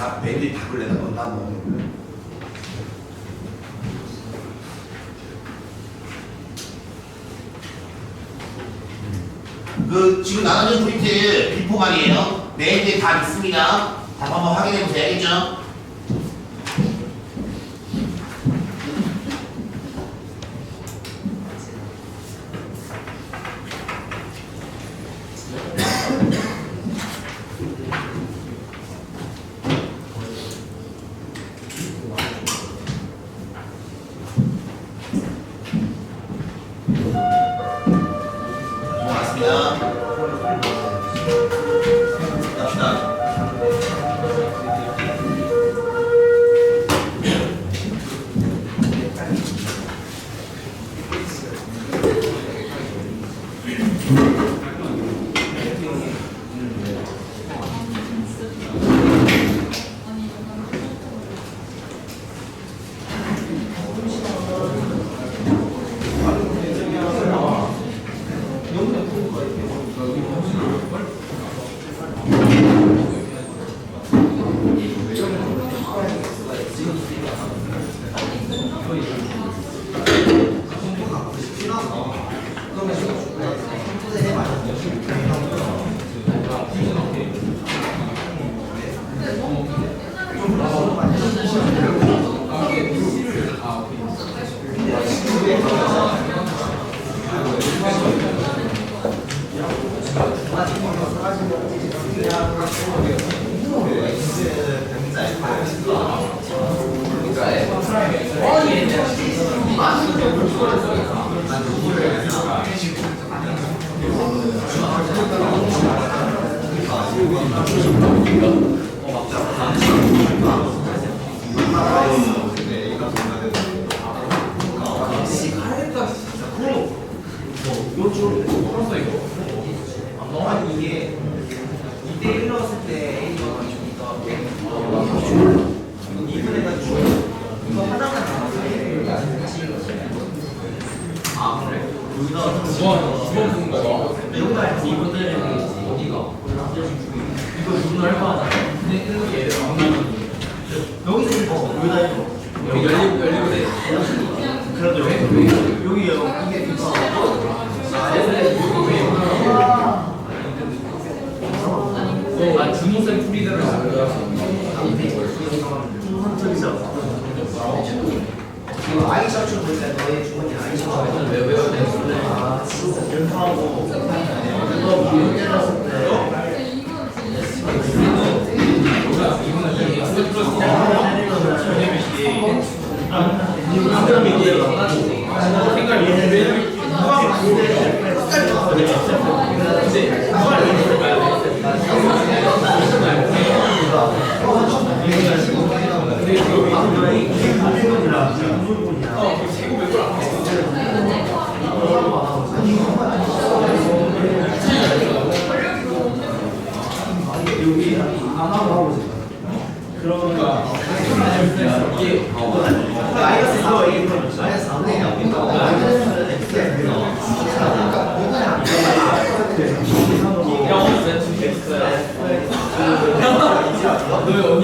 다 밴드 바꿀래나 뭔가 뭐. 그 지금 나눠준 프린트 비포만이에요. 메인에 다 있습니다. 답 한번 확인해 보세요. 알겠죠? 이게 2대1로 했을 때 A가 많이 주니까 2분 해가지고 이거 하나만 나왔어요. 아 그래? 여기다 두번 부은 거야. 여기다 이분들 어디가? 이거 이분을 할 거잖아. 근데 얘를 안 나오는 여기서 이거 여기다 이거 여기 열리고 돼. 그래도 여기 이게 이거 아 준호쌤 프리드를 이거 아이 셔츠 볼 때 너의 주머니 아이 셔츠 왜 외워야 돼? 아 진짜 연타하고 이거 비교 때렸을 때 여기 안 하고 하고 있어요. 그러니까 이게 마이너스 4와 1 마이너스 4네요.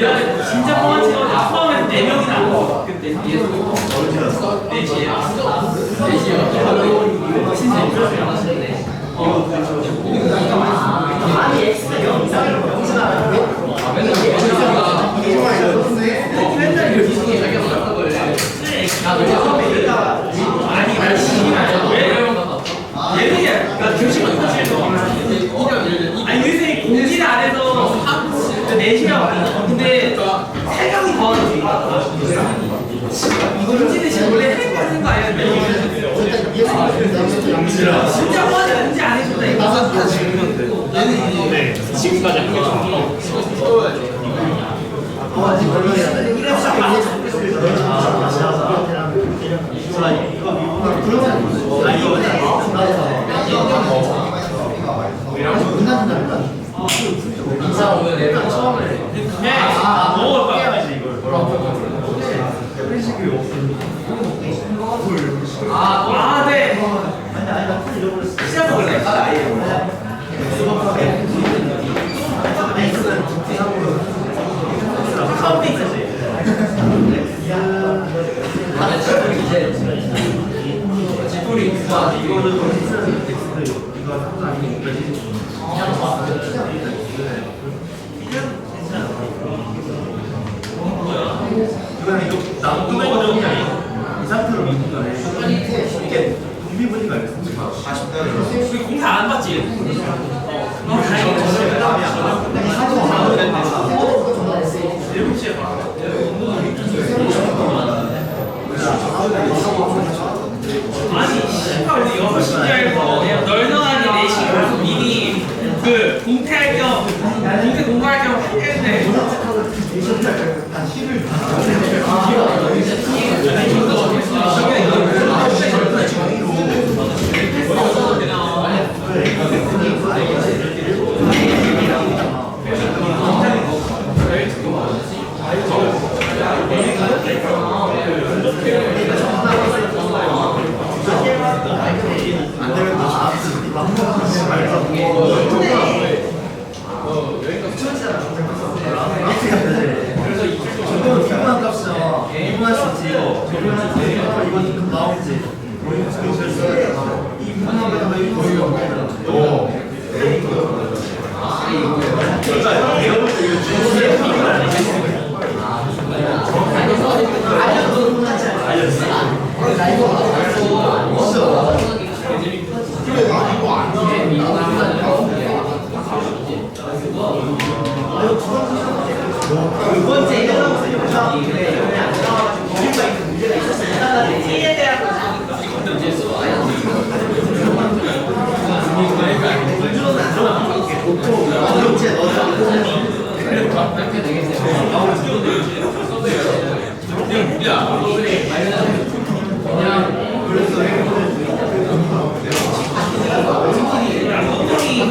야, 진짜 뻥치고 포함해서 4명이나 그때 4시에 아니 X가 0 이상으로 영수가 맨날 아니 나 시기가 왜 얘는 나 교시만 사실도 아니 의생이 공지를 안 해서 4시간 왔거든. 근데 3명이 더 하는 중이야. 공지는 원래 해야 되는 거 아니야? 진짜 뭐하지 공지 안 해준다 이거. 지금까지 한 개 정도 이래서 인사 오늘 내가 처음에 먹을 거야 이걸 네. 시작 먹을래? 가운데 있었지. 지풀이 이거는 이거 나무 끄는 이 상태로 민구가 이게 동비분이가 알겠습니까? 아쉽다. 우리 공사 안 받지? 아니, 씨발, 우리 6시인 알고 그냥 널널하게 4시간 미리 그 공태할 겸, 공태 공부할 겸 했는데.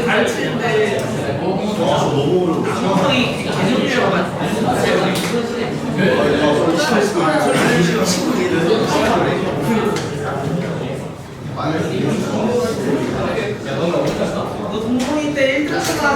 가르치는데 방송이 개념이라고 너 동성이 때 1등 하잖아.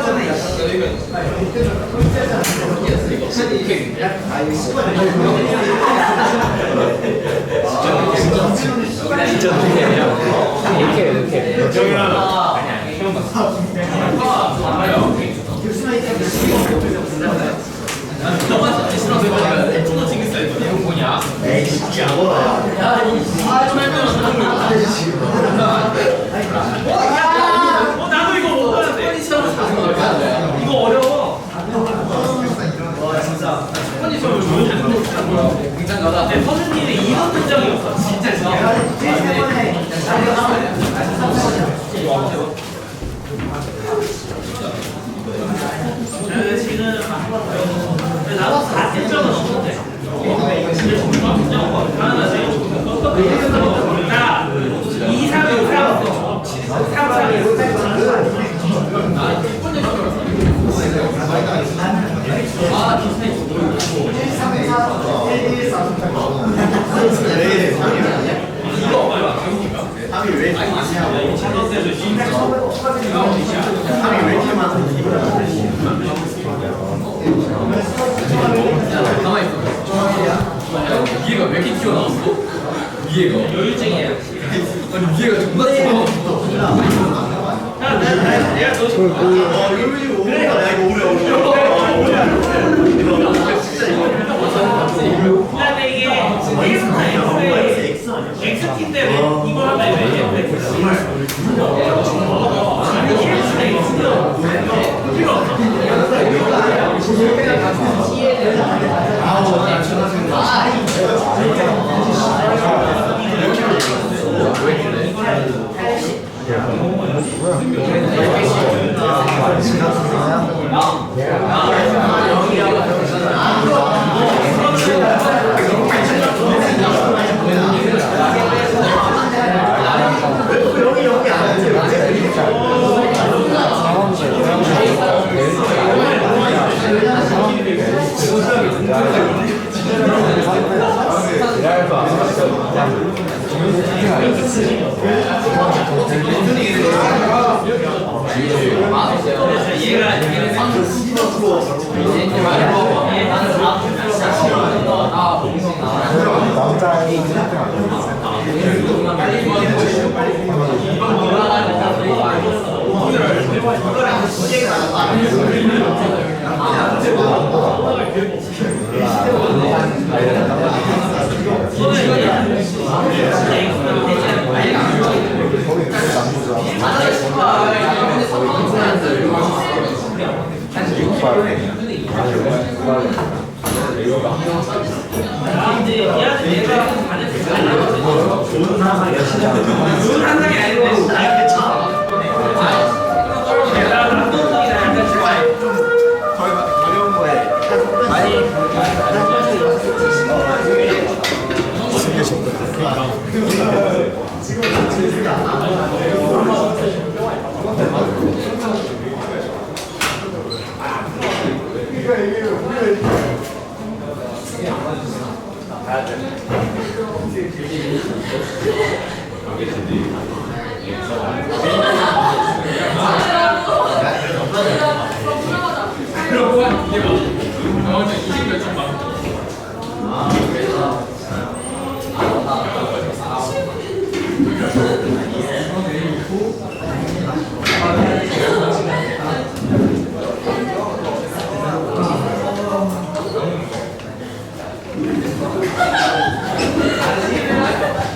나도 이거 못 하는데. 이거 어려워. 와 진짜. 첫번째 수업을 못 굉장하다. 내 선생님의 이런 문장이 없어. 진짜 지금 나도 4점은 없는데. 자, 2, 3, 6, 3, 위에가 왜 이렇게 튀어나왔어? 위에가 여유증이야. 아니 위에가 존나 튀어나왔어. 내가 너 지금 근데 이게 X인데 왜 이걸 하면 왜 필요 없어. 근데 얘가 반에서 잘 나와. 좋은 상상이 좋은 상상이 아닌데 나한테 차. 내가 남동생이랑 약간 좋아해. 어려운 거에 많이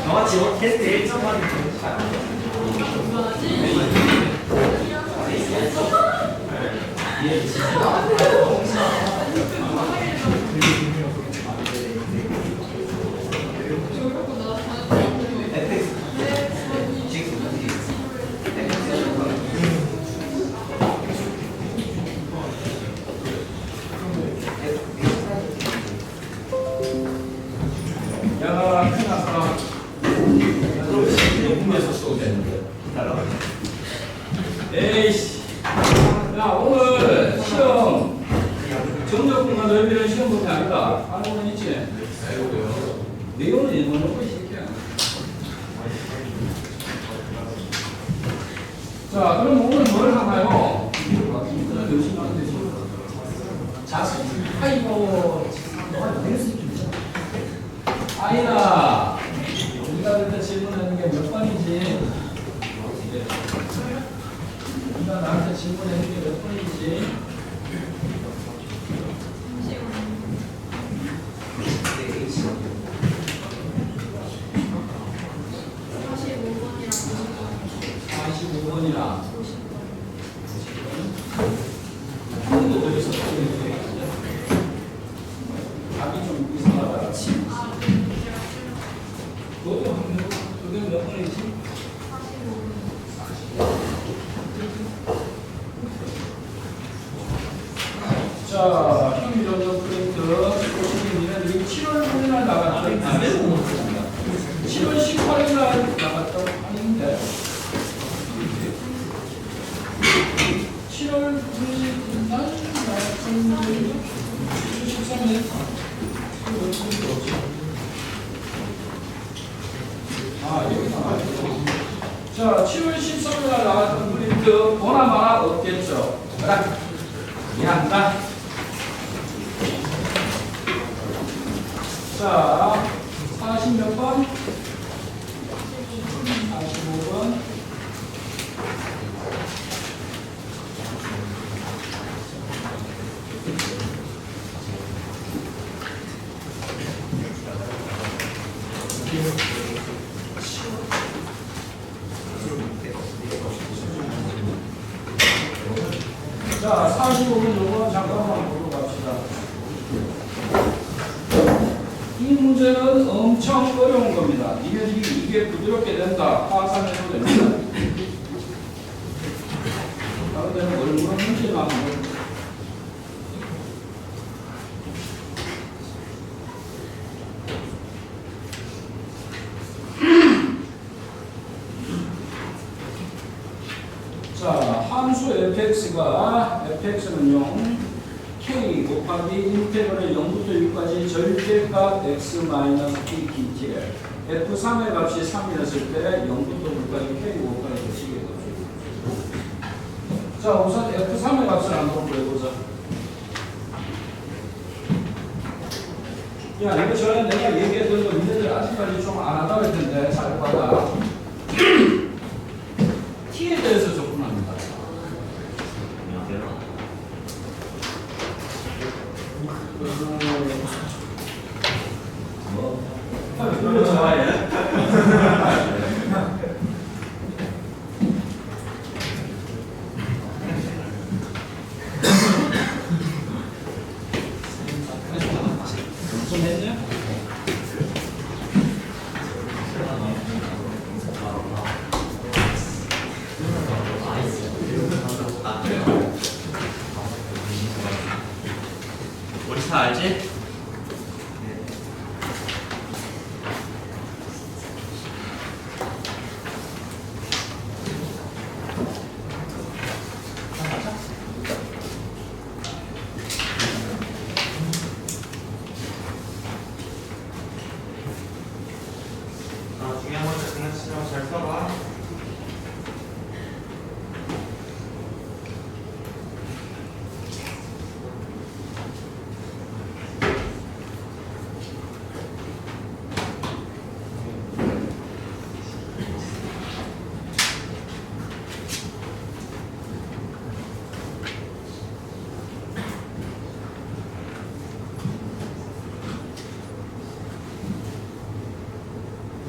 너가 지금 캐스트 1점만 야, 큰일 났다. 꿈에서 써도 되는데. 에이씨. 야, 오늘 시험 정적분과 넓이는 시험 문제 아니다. 하는 건 있지? 내용은 읽어놓고 이 새끼야. 자, 그럼 오늘 뭘 하나요? 오늘 열심히 하면 되지. 자수. 아이고. 아이나, 우리가 그때 질문하는 게 몇 번이지? 우리가 나한테 질문하는 게 몇 번이지? (45번이나) 한번도 더 있어. 답이 좀 이상하다. 너도 몇 번이지? 자, 평균적으로 프린트 보시면 여기 7월 8일 나갔던 7월 18일 날 나갔던 아닌데 7월 9일 날 나갔던 13일 여기 나와있죠. 자, 7월 13일 날 나왔던 프린트 보나마나 없겠죠. 그래. 미안하다. 자, 40 몇 번? 45번. 자, 45분 요거 잠깐만 보고 갑시다. 이 문제는 엄청 어려운 겁니다. 이게 부드럽게 된다. 화산해도 됩니다. 다른 데는 얼마나 문제 나오는 자, 함수 fx는요 k 곱하기 인테그럴 0부터 6까지 절대값 x 마이너스 p dt f3의 값이 3이었을 때 0부터 9까지 k 곱하기 식의 값이고. 자, 우선 f3의 값을 한번 구해보자. 야, 이거 전에 내가 얘기했던 거 니네들 아직까지 좀 안 하다고 했는데 잘 봐라. t에 대해서 접근합니다. 별로 좋아해. 좀 했냐? 중요한 건 장난치지 잘 써봐.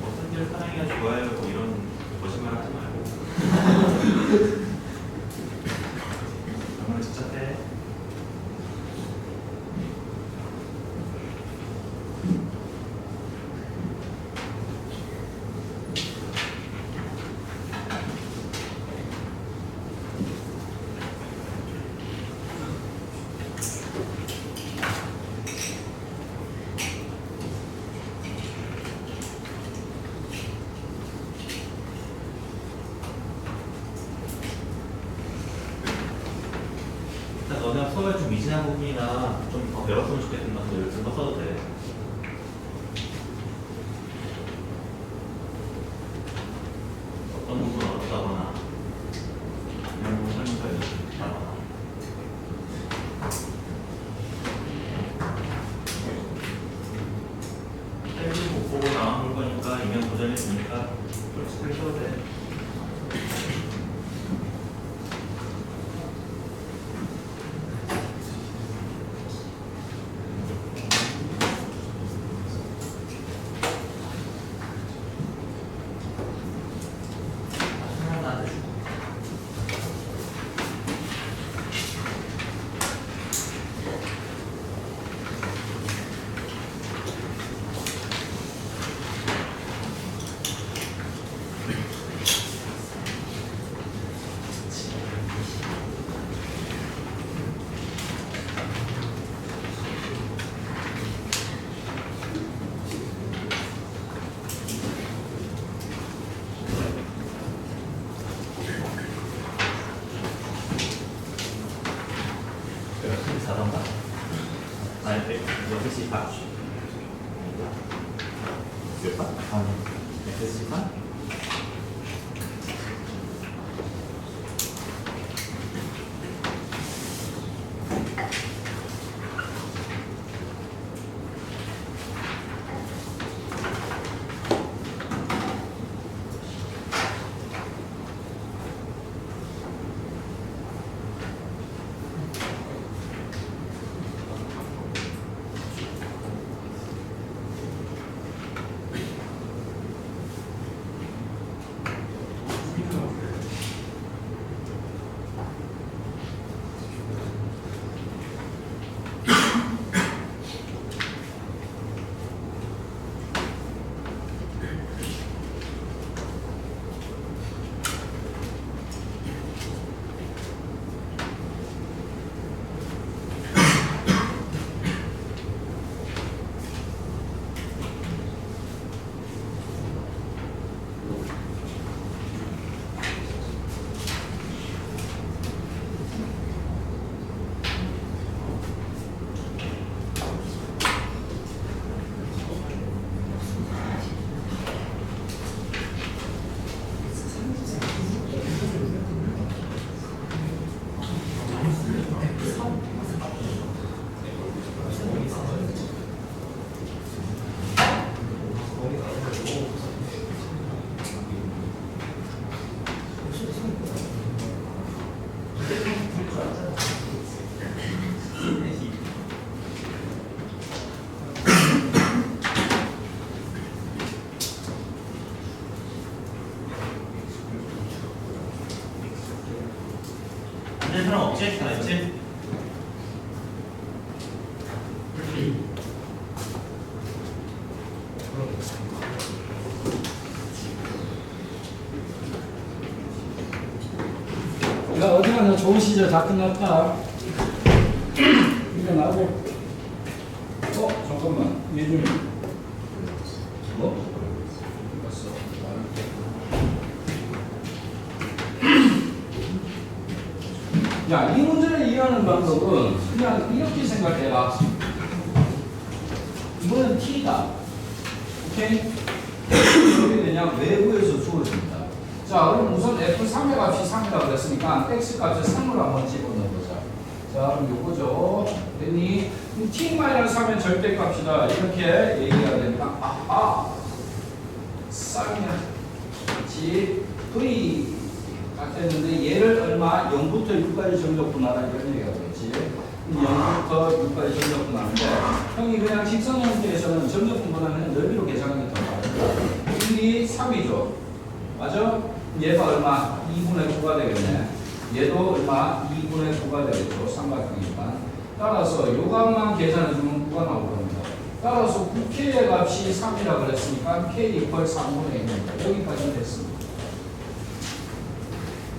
어떤 길 사랑이가 좋아요 뭐 이런 거짓말 하지 말고. 정말 진짜 해. 일단 너네가 수업에 좀 미진한 부분이나 좀 더 배웠으면 좋겠는 것들 좀더 써도 돼. 어떤 부분 어렵다거나 이런 부분 설명서 해주시거나. 텔레비 못 보고 나온 거니까 이면 도전했으니까 그렇지 텔 써도 돼. 사던가. 아니, 6시 반. 몇 반? 아니, 6시 반? 안 되는 사람 없지? 다 있지? 야, 어디 가나 좋은 시절 다 끝났다. 이제 나고. 잠깐만. 얘 좀. 뭐? 봤어. 야, 이 문제를 이해하는 방법은 그냥 이렇게 생각해라. 이거는 t다. 오케이? 어떻게 되냐? 외부에서 주어집니다. 자, 그럼 우선 F3의 값이 3이라고 그랬으니까 X 값에 3을 한번 집어넣어보자. 자, 그럼 요거죠. 됐니? T-3은 절대값이다. 이렇게 얘기가 되니까, 아하! 쌍이야. 그렇지? V 같았는데 얘를 얼마? 0부터 6까지 정적분하라 이런 얘기가 되겠지. 0부터 6까지 정적분하는데 형이 그냥 직선 형태에서는 정적분보다는 넓이로 계산하는 게 더 나아요. 1이 3이죠. 맞아? 얘가 얼마? 2분의 9가 되겠네. 얘도 얼마? 2분의 9가 되겠죠. 삼각형이니까. 따라서 요 값만 계산해주면 9가 나올 겁니다. 따라서 9K의 값이 3이라고 그랬으니까 K 이퀄 3분의 1입니다. 여기까지는 됐습니다.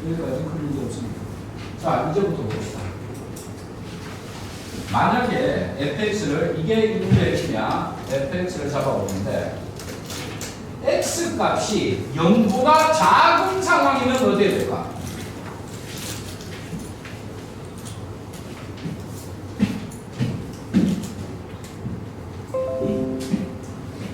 여기까지 큰 문제 없습니다. 자, 이제부터 봅시다. 만약에 fx를, 이게 이 문제의 핵심이야. fx를 잡아보는데 x 값이 0보다 작은 상황이면 어떻게 될까?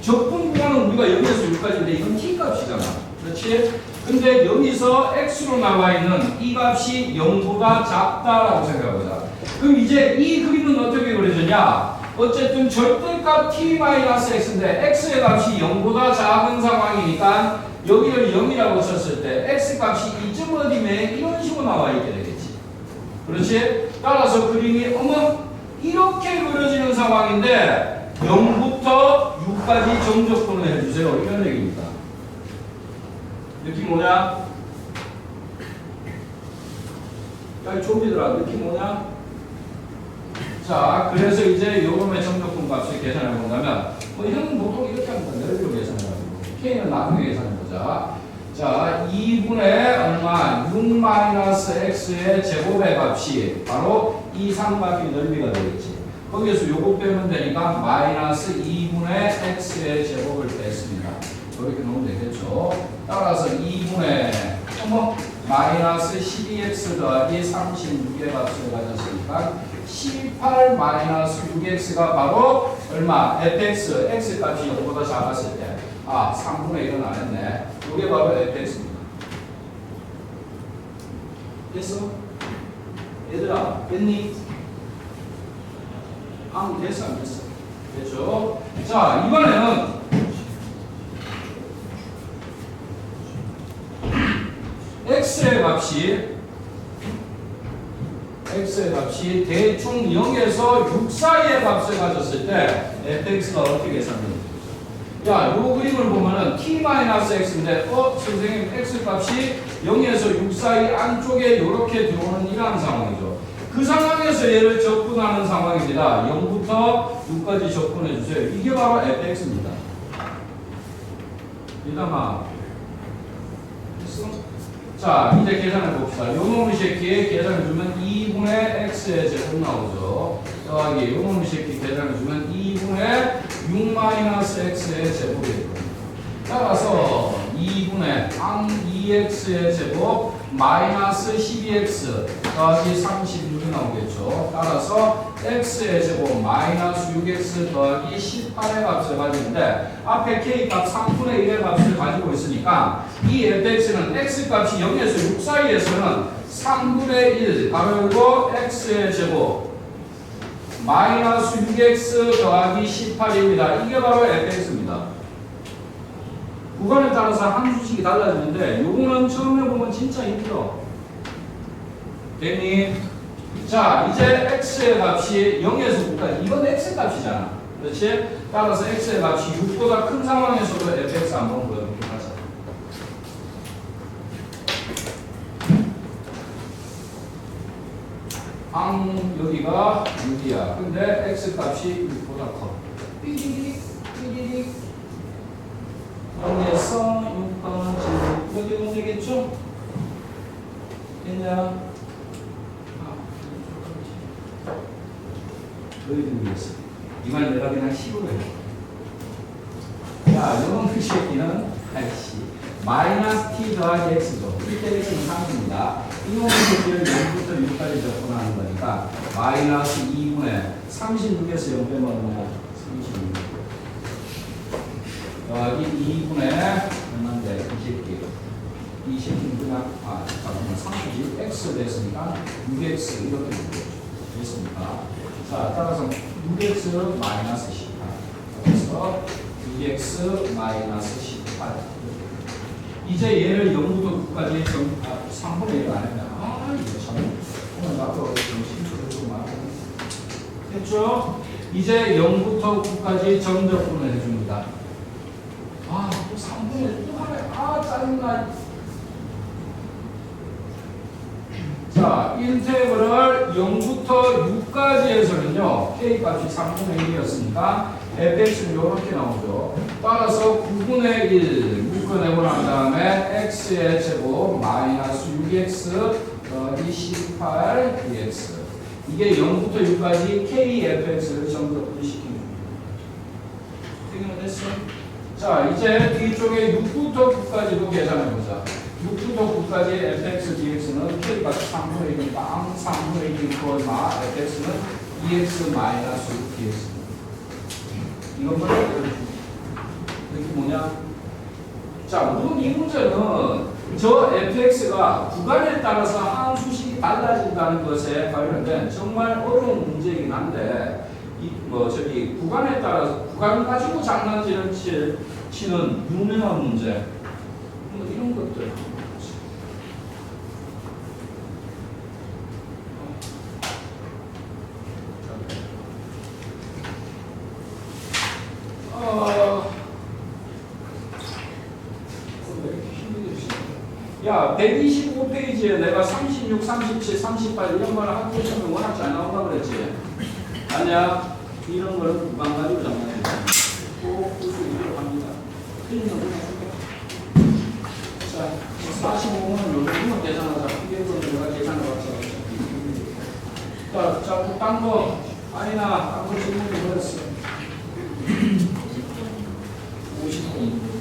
적분 구간은 우리가 0에서 6까지인데 이건 t 값이잖아. 그렇지? 근데 여기서 x로 나와 있는 이 값이 0보다 작다라고 생각해보자. 그럼 이제 이 그림은 어떻게 그려지냐? 어쨌든 절대값 t-x인데 x의 값이 0보다 작은 상황이니까 여기를 0이라고 쳤을 때 x 값이 이쯤 어디면 이런 식으로 나와 있게 되겠지. 그렇지? 따라서 그림이 어머 이렇게 그려지는 상황인데 0부터 6까지 정적분을 해주세요. 이런 얘기입니다. 느낌 뭐냐? 야, 이 좀비들아, 느낌 뭐냐? 자, 그래서 이제 요금의 정적분 값을 계산해 본다면, 형은 보통 이렇게 합니다. 넓이로 계산해가지고. K는 나중에 계산해보자. 자, 2분의 얼마? 6-x의 제곱의 값이 바로 이 삼각형의 넓이가 되겠지. 거기에서 요거 빼면 되니까 마이너스 2분의 x의 제곱을 뺐습니다. 이렇게 넣으면 되겠죠. 따라서 2분의 마이너스 12x 더하기 36의 값을 가졌으니까 18 마이너스 6x가 바로 얼마? fx, x 값이 0보다 작았을 때 3분의 1은 안 했네. 이게 바로 fx입니다. 됐어? 얘들아, 됐니? 됐어, 안 됐어? 됐죠? 자, 이번에는 x의 값이 대충 0에서 6 사이의 값을 가졌을 때 fx가 어떻게 계산됩니까? 야, 요 그림을 보면은 t-x인데 선생님 x 값이 0에서 6 사이 안쪽에 이렇게 들어오는 이러한 상황이죠. 그 상황에서 얘를 적분하는 상황입니다. 0부터 6까지 적분해 주세요. 이게 바로 fx입니다. 이담아 됐어? 자, 이제 계산해 봅시다. 요 놈의 새끼 계산해 주면 2분의 x의 제곱 나오죠. 더하기 요 놈의 새끼 계산해 주면 2분의 6-x의 제곱이 될 겁니다. 따라서 2분의 2x의 제곱 마이너스 12x 더하기 36이 나오겠죠. 따라서 x의 제곱 마이너스 6x 더하기 18의 값을 가지는데 앞에 k 값 3분의 1의 값을 가지고 있으니까 이 fx는 x 값이 0에서 6 사이에서는 3분의 1 바로 이거 x의 제곱 마이너스 6x 더하기 18입니다. 이게 바로 fx입니다. 구간에 따라서 함수식이 달라지는데 요거는 처음에 보면 진짜 힘들어. 됐니? 자, 이제 x의 값이 0에서 9까지 이건 x 값이잖아. 그렇지? 따라서 x의 값이 6보다 큰 상황에서도 fx 한번 보여볼게요. 여기가 6이야. 근데 x 값이 6보다 커. 삐리릭 삐리릭 0에서 6까지 여기 오면 되겠죠? 됐냐? 너희들 위해서 이말 내가 그냥 식으로 해. 자, 이런 새끼는 마이너스 t 더하기 x죠. 이때 x는 3입니다. 이놈의 새끼를 0부터 6까지 접근하는 거니까 마이너스 2분의 36에서 0 빼면 36 더하기 2분의 얼마인데 이 새끼는 그냥 잠깐만 30이 x 됐으니까 6x 이렇게 됐습니까? 자, 따라서 6x 마이너스 18. 그래서 6x 마이너스 18. 이제 얘를 0부터 9까지 3분의 1 안 했냐? 이거 참 오늘 나도 좀 심술했구만. 됐죠? 이제 0부터 9까지 정적분을 해줍니다. 또 3분의 1 또 하네. 짜증나. 자, 인테그럴 0부터 6까지 해서는요, k 값이 3분의 1이었으니까 fx는 이렇게 나오죠. 따라서 9분의 1 묶어내고 난 다음에 x의 제곱 마이너스 6x 더하기 18 dx. 이게 0부터 6까지 kfx를 정적분 시키는 거예요. 됐어? 자, 이제 뒤쪽에 6부터 9까지도 계산해보자. 6부터 9까지 fx dx는 k가 3분의 1은 빵 3분의 1인 거마 fx는 2x 마이너스 6dx. 이건 이게 뭐냐? 자, 물론 이 문제는 저 fx가 구간에 따라서 함수식이 달라진다는 것에 관련된 정말 어려운 문제이긴 한데 구간에 따라서 구간 가지고 장난질을 치는 유명한 문제 이런 것들. 야, 125페이지에 내가 36, 37, 38 이런 말 하고 있으면 워낙 잘 나온다 그랬지? 아니야. 이런 거는 구간 가지고 장난해요. 꼭 풀 수 있도록 합니다. 틀린 거 자, 45분은 요즘은 계산하자. 이게 내가 계산해봤어. 자, 딴 거. 아니나, 딴 거 질문이 뭐였어? 50분.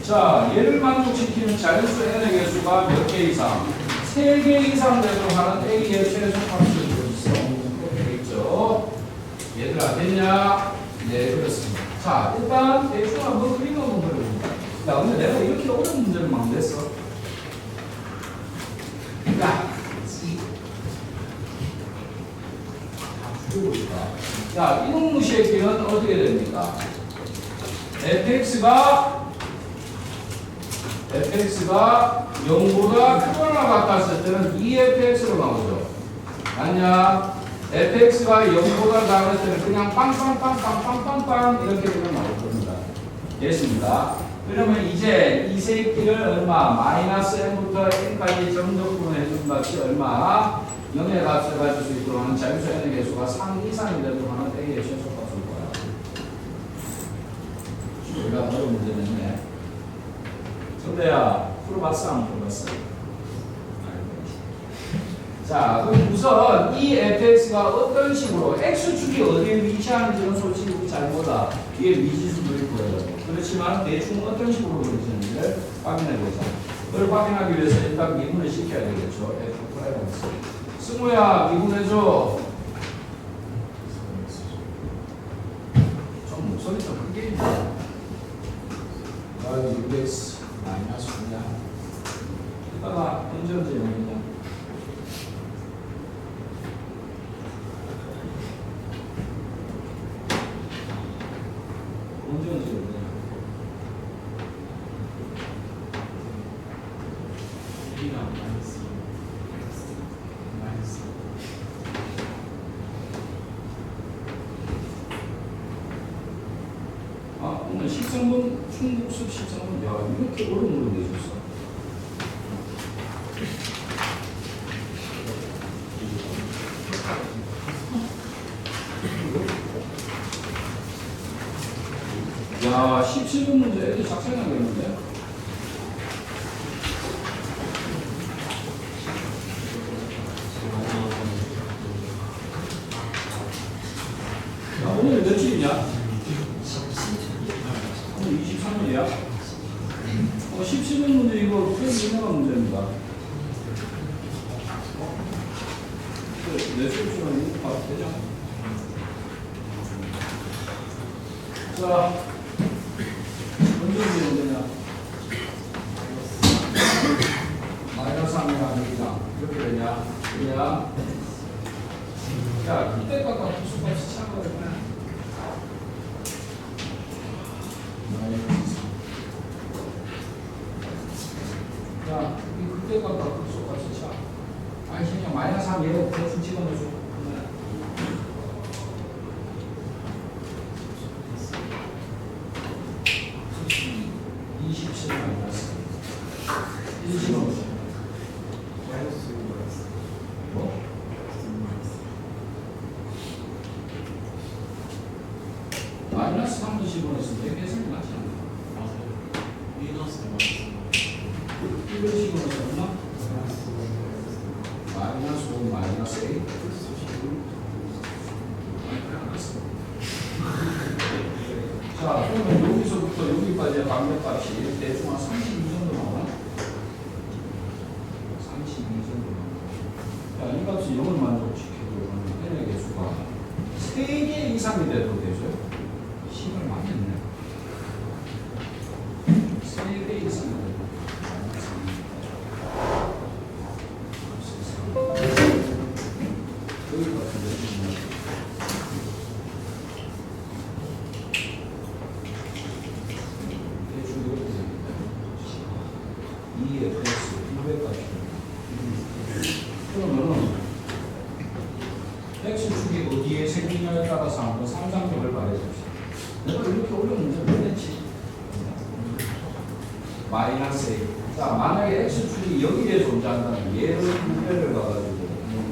자, 얘를 만족시키는 자연수 n의 개수가 몇 개 이상? 3개 이상 되도록 하는 a의 최소값을 있어. 그렇게 되겠죠. 얘들아, 됐냐? 네, 그렇습니다. 자, 일단 대충 한번 그림 한번 그려봅니다. 야, 근데 내가 이렇게 어려운 문제를 막 냈어. 야, 이놈의 새끼는 어떻게 됩니까? fx가 0보다 크거나 같았을 때는 2fx로 나오죠. 맞냐? fx가 0보다 작을 때는 그냥 빵빵빵빵빵빵빵 이렇게 되면 나올 겁니다. 됐습니다. 그러면 이제 이 새끼를 얼마? 마이너스 n부터 n까지 정적분을 해준 값이 얼마? 0의 값을 가질 수 있도록 하는 자유수 n의 개수가 3 이상이 되도록 하는 a의 최소값을 거야. 우리가 어려운 문제 냈네. 근데야, 풀어봤어? 안 풀어봤어? 자, 그럼 우선 이 fx가 어떤 식으로 x축이 어디에 위치하는지는 솔직히 우리 잘 몰라. 이게 미지수일 거예요. 그렇지만 대충 어떤 식으로 그려지는지를 확인해보자. 그걸 확인하기 위해서 일단 미분을 시켜야 되겠죠. f 프라이머스. 승우야, 미분해줘. 좀 목소리 좀 크게 있네. 6x 마이너스 9냐. 이따가 언제 영이냐. 언제 영이냐. B가 마이너스 오늘 식성분 충북숲 식성분 야 이렇게 어려운 걸 내줬어. 야 17번 문제 애들 작성하겠는데? 야 오늘 며칠이냐? 23일이야? 17번 문제 이거 꽤 유명한 문제입니다. 내 수업 시간에 이거 봐도 되죠? 자, 언제 되냐? 마이너스 3이나 되냐? 이렇게 되냐? 그냥 야, 이때 값과 부수값이 차거든요. 마이너스 3. 야, 이 그때 값과 부수값이 차. 아니, 그냥 마이너스 3 얘를 대충 집어넣어줘. 27 마이너스 1 집어넣어줘. 뭐? 마이너스 3도 집어넣었으면 내 계산이 맞지 않나? 이걸 집어넣었나? 마이너스 5 마이너스 8 자, 그러면 여기서부터 여기까지의 반대값이 대충 한 32 정도 나오나? 32 정도 나오나? 야, 이 값이 0을 만족시켜도 n의 개수가 3개 이상이 돼도 되죠? 10을 많이 했네. 3개 이상이 돼도 여기 같은데. 대충 이렇게 됩니다. 2의 플러스 200까지. 그러면은 x축이 어디에 생기냐에 따라서 한번 상상력을 발휘해봅시다. 내가 이렇게 어려운 문제 못 냈지? 마이너스 A. 자, 만약에 x축이 여기에 존재한다면 얘를 분배를 가가지고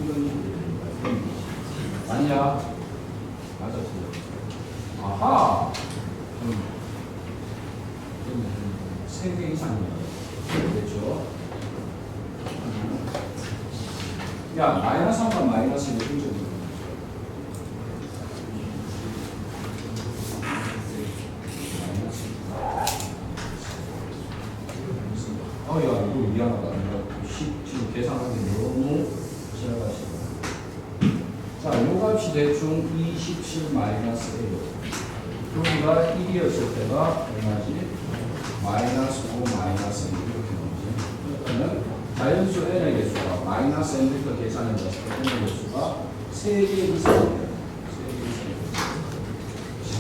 이런 식으로 맞냐? 맞아, 틀려. 아하! 3개 이상이야. 됐죠? 야, 마이너스 3과 마이너스 1을 좀 야, 이거 미안하다. 내가 지금 계산하기 너무 지나가시고. 자, 요 값이 대충 27 마이너스 1. 여기가 1이었을 때가 얼마지? 마이너스 5 마이너스 1 이렇게 나오지. 그러면 자연수 n의 개수가 마이너스 n부터 계산해 봤을 때 n의 개수가 3개 이상이에요. 3개 이상.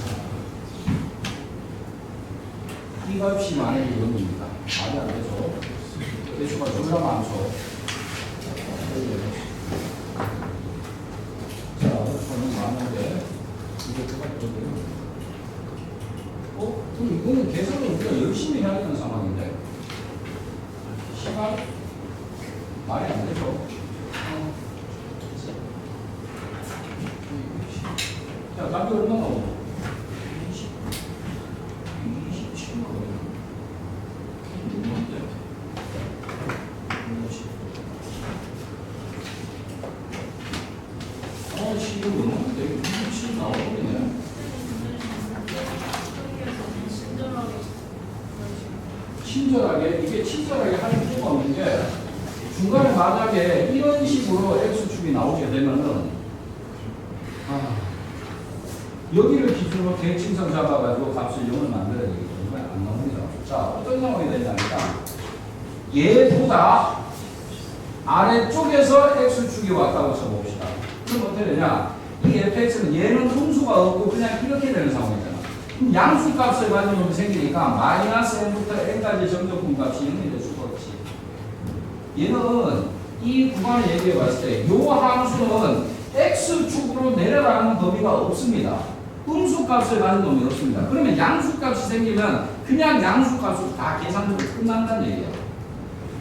이 값이 만약에 0입니다. 말이 안 되죠. 개수가 졸라 많죠. 자, 저는 많은데 이게 똑같거든요. 그럼 이거는 계산을 우리가 열심히 해야 되는 상황인데 시간 말이 안 되죠. 자, 답이 얼마 나오죠? 27만 원. 얼마인데? 이거 얼마인데? 27 나와버리네. 친절하게, 이게 친절하게 할 필요가 없는 게 중간에 만약에 이런 식으로 x축이 나오게 되면은 여기를 기준으로 대칭선 잡아가지고 값을 0을 만들어야 되기 때문에 안 나옵니다. 자, 어떤 상황이 되냐니까 얘보다 아래쪽에서 x축이 왔다고 쳐봅시다. 그럼 어떻게 되냐? 이 fx는 얘는 함수가 없고 그냥 이렇게 되는 상황이잖아. 그럼 양수값을 가진 놈이 생기니까 마이너스 n부터 n까지 정적분 값이 0이 될 수가 없지. 얘는 이 구간을 얘기해 봤을 때 요 함수는 x축으로 내려가는 범위가 없습니다. 음수값을 가진 놈이 없습니다. 그러면 양수값이 생기면 그냥 양수값으로 다 계산으로 끝난다는 얘기야.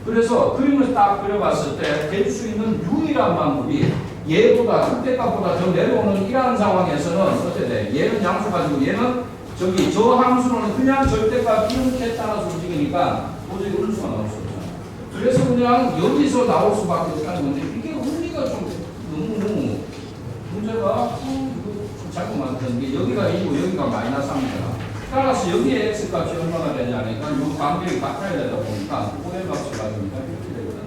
그래서 그림을 딱 그려봤을 때 될 수 있는 유일한 방법이 얘보다 그때값보다 더 내려오는 이러한 상황에서는 어떻게 돼? 얘는 양수 가지고 얘는 저기 저 함수로는 그냥 절대값 이렇게 따라서 움직이니까 도저히 음수가 나올 수 없잖아. 그래서 그냥 여기서 나올 수밖에 없다는 건데 이게 의미가 좀 너무 문제가 이거 잘못 만든 게 여기가 2고 여기가 마이너스 3이잖아. 따라서 여기에 x 값이 얼마나 되냐니까 이 간격이 같아야 되다 보니까 고대 값을 가지니까 이렇게 되거든.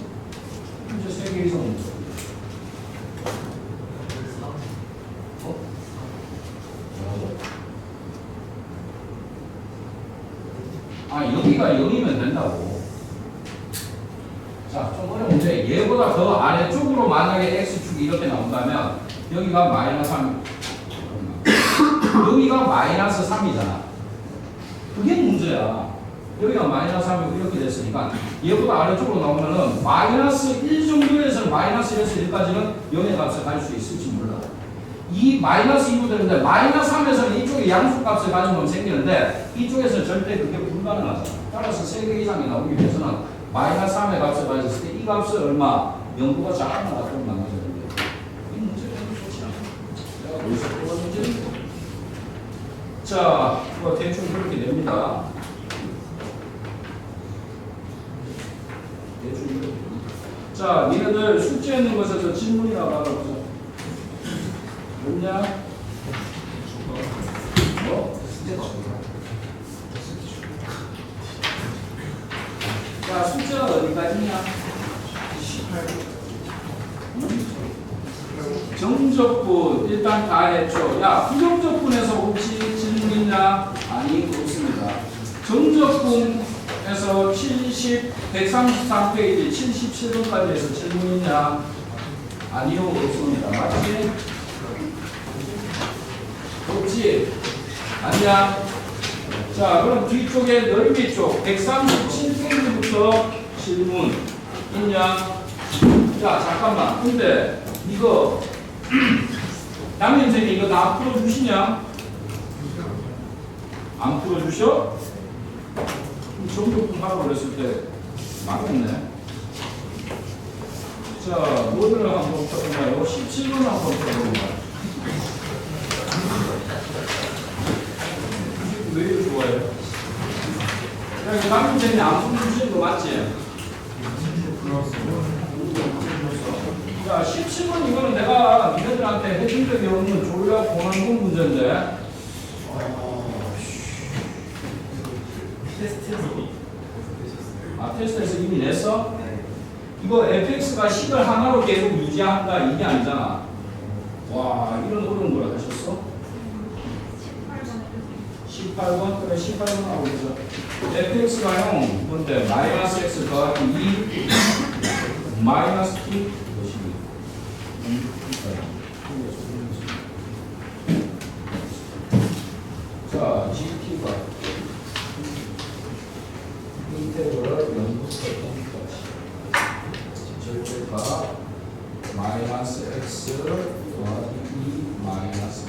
이제 3개 이상 없어. 여기가 0이면 된다고. 자, 좀 어려운데 얘보다 더 아래쪽으로 만약에 x축이 이렇게 나온다면 여기가 마이너스 3, 여기가 마이너스 3이잖아. 그게 문제야. 여기가 마이너스 3이고 이렇게 됐으니까 얘보다 아래쪽으로 나오면은 마이너스 1 정도에서 마이너스 1에서 1까지는 0의 값을 가질 수 있을지 몰라. 이 마이너스 2도 되는데 마이너스 3에서는 이쪽에 양수값을 가지면 생기는데 이쪽에서 절대 그게 불가능하잖아. 따라서 3개 이상이 나오기 위해서는 마이너스 3의 값을 가졌을 때 이 값을 얼마? 0보다 작거나 같으면 나눠야 되는데 이 문제는 좋지 않아. 내가 어디서 그런 문제는 자, 이거 대충 그렇게 됩니다. 대충 이렇게 됩니다. 자, 니네들 숙제 있는 것에서 질문이나 받아보자. 뭐냐? 뭐? 자, 숙제가 어디까지냐? 18. 정적분 일단 다 했죠. 야, 부정적분에서 혹시 질문 있냐? 아니, 없습니다. 정적분에서 133페이지 77번까지 해서 질문 있냐? 아니요, 없습니다. 맞지? 없지? 아니야? 자, 그럼 뒤쪽에 넓이 쪽 137페이지부터 질문 있냐? 자, 잠깐만. 근데 이거 남인 선생님 이거 다 풀어주시냐? 안 풀어주셔? 정적분 하라고 그랬을 때 망했네. 자, 뭐를 한번 풀어볼까요? 17번 한번 풀어볼까요? 왜 이렇게 좋아해요? 야, 이거 남인 선생님 안 풀어주시는 거 맞지? 자, 17번 이거는 내가 니네들한테 해준 적이 없는 조리학 공항공 문제인데 테스트에서 이미 냈어? 이거 fx가 10을 하나로 계속 유지한다 이게 아니잖아. 와, 이런 어려운 걸 하셨어? 18번? 그래, 18번 하고 있어. fx가 형 뭔데? 마이너스 x 더하기 2 마이너스 t 자, gt가 인테그럴 0부터 n까지 절대가 마이너스 x 더하기 2 마이너스 t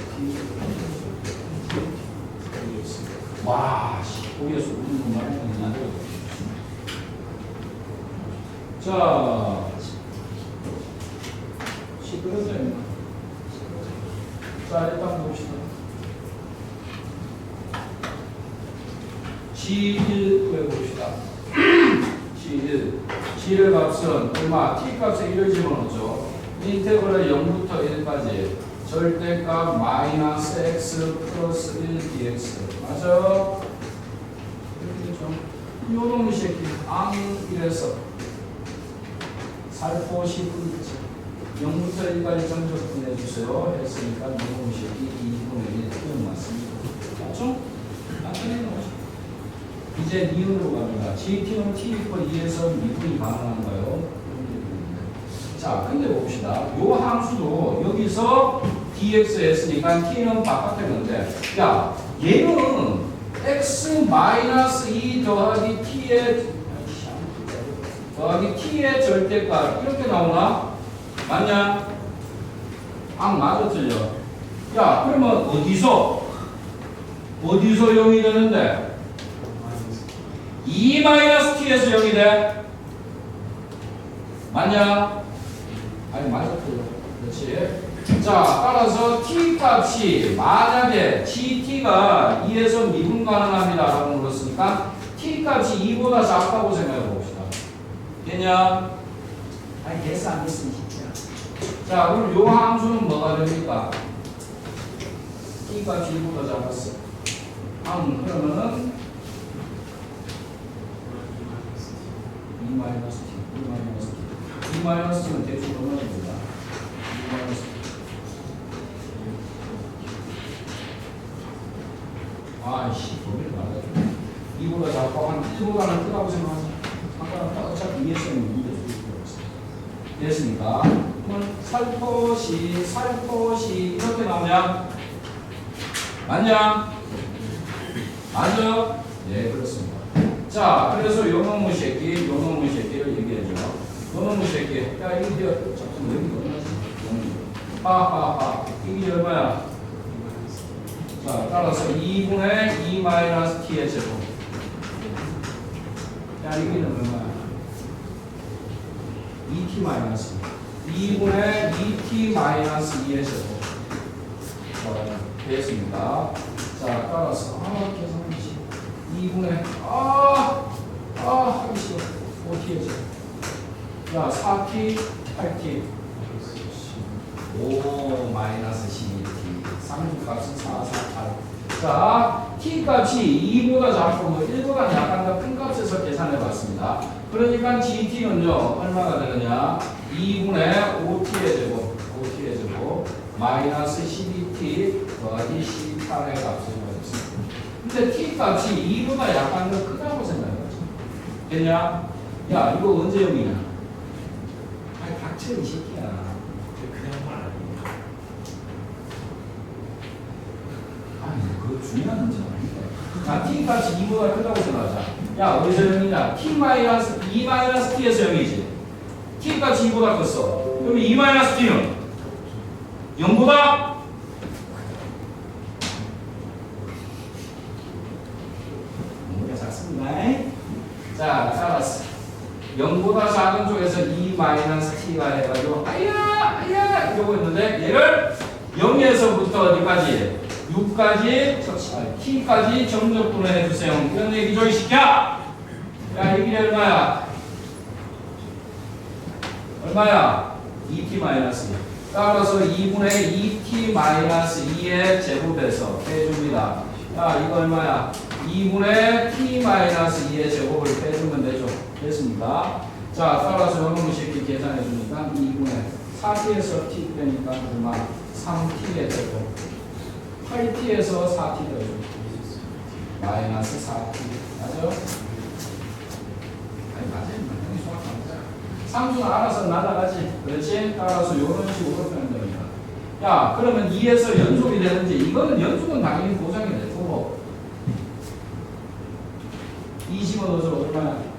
와, 거기에서 우는 거 말이 안 돼. 자, 시끄럽네. 자, 일단 봅시다. G1 구해봅시다. G1. G의 값은 얼마? T 값에 1을 집어넣죠. 인테그럴 0부터 1까지 절대값 마이너스 x 플러스 1 dx. 맞아? 이렇게 좀 요놈의 새끼 앙 이래서 살포시 끊지. 0부터 1까지 정적분 해주세요. 했으니까 요놈의 새끼 2분의 1 표현 맞습니다. 맞죠? 나중에 나오죠. 이제 니은으로 갑니다. GT는 T 이퀄 2에서 미분이 가능한가요? 자, 근데 봅시다. 요 함수도 여기서 dx 했으니까 t는 바깥에 있는데, 야, 얘는 x-2 더하기 t의 절대값 이렇게 나오나? 맞냐? 맞아 틀려. 야, 그러면 어디서 0이 되는데? 2-t에서 0이 돼? 맞냐? 아니, 맞아 틀려. 그렇지. 자, 따라서 t 값이 만약에 gt가 2에서 미분 가능합니다 라고 물었으니까 t 값이 2보다 작다고 생각해 봅시다. 됐냐? 아니, 됐어 안 됐으면 진짜. 자, 그럼 요 함수는 뭐가 됩니까? t 값이 2보다 작았어. 그러면은 2-t는 대충 얼마나 됩니다. 2-t. 아이씨, 범위를 말하죠. 2보다 작고 한 1보다는 크다고 생각하자. 상관없다. 어차피 ESM이 문제 줄 필요 없어. 됐습니까? 그럼 살포시 이렇게 나오냐? 맞냐? 맞아? 네, 그렇습니다. 자, 그래서 요놈의 새끼를 얘기해줘. 요놈의 새끼. 야, 이거 잠깐 여기 얼마지? 하하하. 이게 얼마야? 자, 따라서 2분의 2-t의 제곱. 야, 이게 얼마야? 2t 마이너스 2분의 2t 마이너스 2의 제곱. 되겠습니다. 자, 따라서 계산하시 2분의 하기 싫어. 5t의 제곱. 자, 4t 8t 5 마이너스 12t 3값은 4, 4, 8. 자, t 값이 2보다 작고 뭐 1보다 약간 더 큰 값에서 계산해 봤습니다. 그러니까 gt는요 얼마가 되느냐? 2분의 5t의 제곱 마이너스 12t 더하기 18의 값을 가졌습니다. 근데 t 값이 2보다 약간 더 크다고 생각해보자. 됐냐? 야, 이거 언제 용이냐? 아이, 닥쳐 이 새끼야. 그냥 말 아니에요. 아니, 그거 중요한 문제가 아니다. 자, t 값이 2보다 크다고 생각하자. 야, 어디서 0이냐? t 마이너스 2 마이너스 t에서 0이지. t 값이 2보다 컸어. 그럼 2 마이너스 t는 0보다 뭔가 작습니다. 자, 따라서 0보다 작은 쪽에서 2 마이너스 t가 해가지고 아야 이러고 있는데 얘를 0에서부터 어디까지? 6까지 t까지 정적분을 해주세요. 이런 얘기죠, 이 새끼야. 야, 이게 얼마야? 2t 마이너스 2. 따라서 2분의 2t 마이너스 2의 제곱에서 빼줍니다. 야, 이거 얼마야? 2분의 t 마이너스 2의 제곱을 빼주면 되죠. 됐습니까? 자, 따라서 요놈의 새끼 계산해 주니까 2분의 4t에서 t 빼니까 얼마? 3t의 제곱. 8t에서 4t 빼줘. 마이너스 4t. 맞아요? 아니, 맞아요. 상수는 알아서 날아가지. 그렇지? 따라서 이런 식으로 표현됩니다. 야, 그러면 2에서 연속이 되는지, 이거는 연속은 당연히 보장이 될 거고. 20은 어디서 얼마야?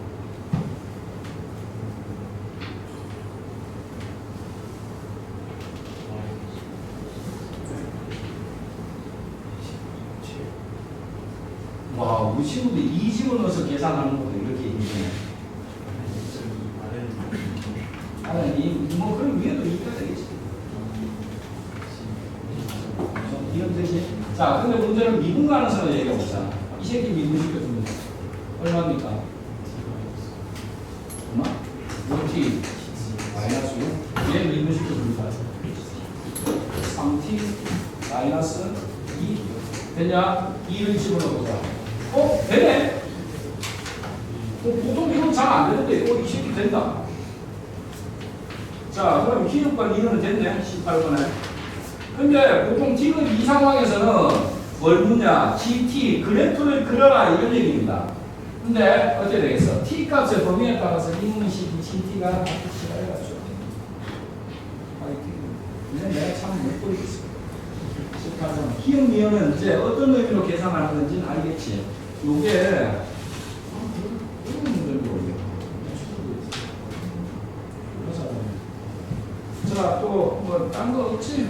와, 우리 친구들이 20을 넣어서 계산하는 것도 이렇게 힘드네. 뭐 그런 위에도 이해가 되겠지. 이해되지? 자, 근데 문제는 미분 가능성을 얘기해보자. 이 새끼 미분 시켜주면 얼마입니까? 얼마? 5t 마이너스 6. 얘 미분 시켜줍니다. 3t 마이너스 2. 되냐? 2를 집어넣어보자. 되네? 보통 이건 잘 안 되는데, 이 새끼 된다. 자, 그럼 기록과 2는 됐네. 18번에. 근데 보통 지금 이 상황에서는 뭘 묻냐? GT, 그래프를 그려라. 이런 얘기입니다. 근데 어떻게 되겠어? T 값의 범위에 따라서 이문은 GT가 바뀌시라 해가지고. 이건 내가 참 못 보이겠어. 18번. 기억 미연은 이제 어떤 의미로 계산하는 건지는 알겠지. 요게, 이런 문제를 모르겠어. 자, 또, 뭐, 딴 거 없지?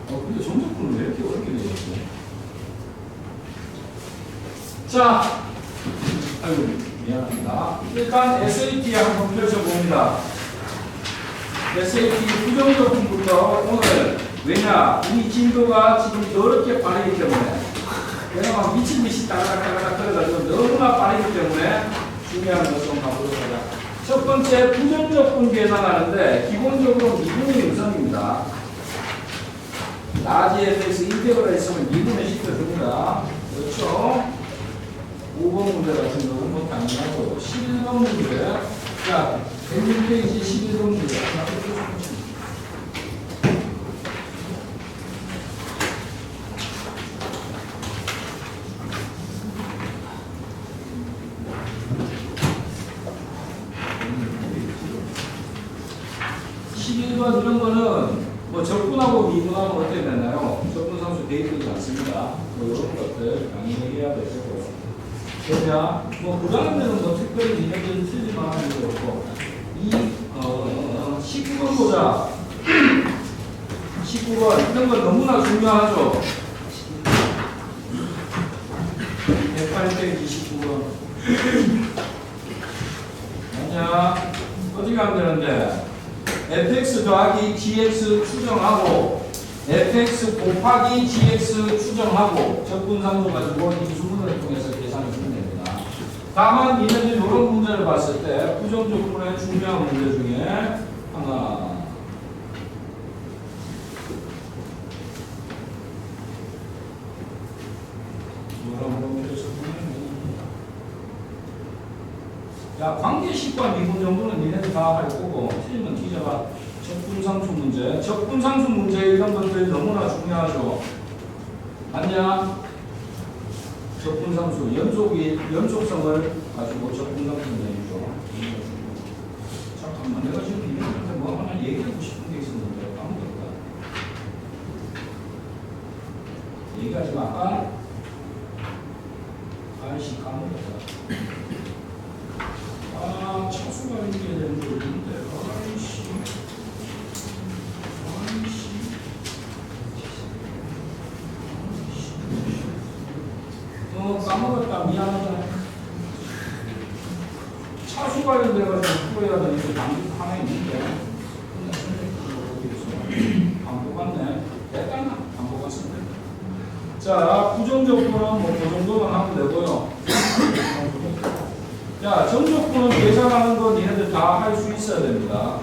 근데 정적분은 왜 이렇게 어렵게 되었어? 자, 아이고, 미안합니다. 일단 SAT 한번 펼쳐봅니다. SAT 부정적분부터 오늘, 왜냐, 이 진도가 지금 더럽게 빠르기 때문에, 내가 막 미친듯이 따라가다가 그래가지고 너무나 빠르기 때문에, 중요한 것을 한번 가보도록 하자. 첫 번째, 부정적분 계산하는데 기본적으로 미분이 우선입니다. 라지 fx 인테그럴 있으면 미분을 시켜줍니다. 그렇죠? 5번 문제 같은 경우는 뭐 당연하고 11번 문제. 자, 106페이지 11번 문제. 21번 이런 거는 뭐 적분하고 미분하면 어떻게 되나요? 적분상수 대입되지 않습니다. 뭐 이런 것들 당연히 해야 되고. 그냥 뭐 부담되는 뭐 특별히 니네들은 틀리만 하는 게 없고. 이 19번 보자. 19번 이런 건 너무나 중요하죠. 108 29번. 아니야. 어떻게 하면 되는데? fx 더하기 gx 추정하고 fx 곱하기 gx 추정하고 적분상수 가지고 이 수분을 통해서 계산을 하면 됩니다. 다만 니네들이 이런 문제를 봤을 때 부정적분의 중요한 문제 중에 하나 야, 관계식과 미분 정도는 니네들 다 할 거고 틀리면 뒤져봐. 적분상수 문제. 적분상수 문제 이런 것들이 너무나 중요하죠. 맞냐? 적분상수 연속성을 가지고 적분상수 문제이죠. 잠깐만, 내가 지금 니네들한테 뭐 하나 얘기하고 싶은 게 있었는데 까먹었다. 얘기하지 마. 아이씨 까먹었다. 차수가 있게 되는 게 있는데, 아이씨. 까먹었다. 미안하다. 차수 관련돼가지고 풀어야 되는 게 방금 하나 있는데, 반복 같네. 됐다나? 반복 같은데. 자, 부정적분은 뭐 그 정도만 하면 되고요. 자, 정적분은 계산하는 거 니네들 다 할 수 있어야 됩니다.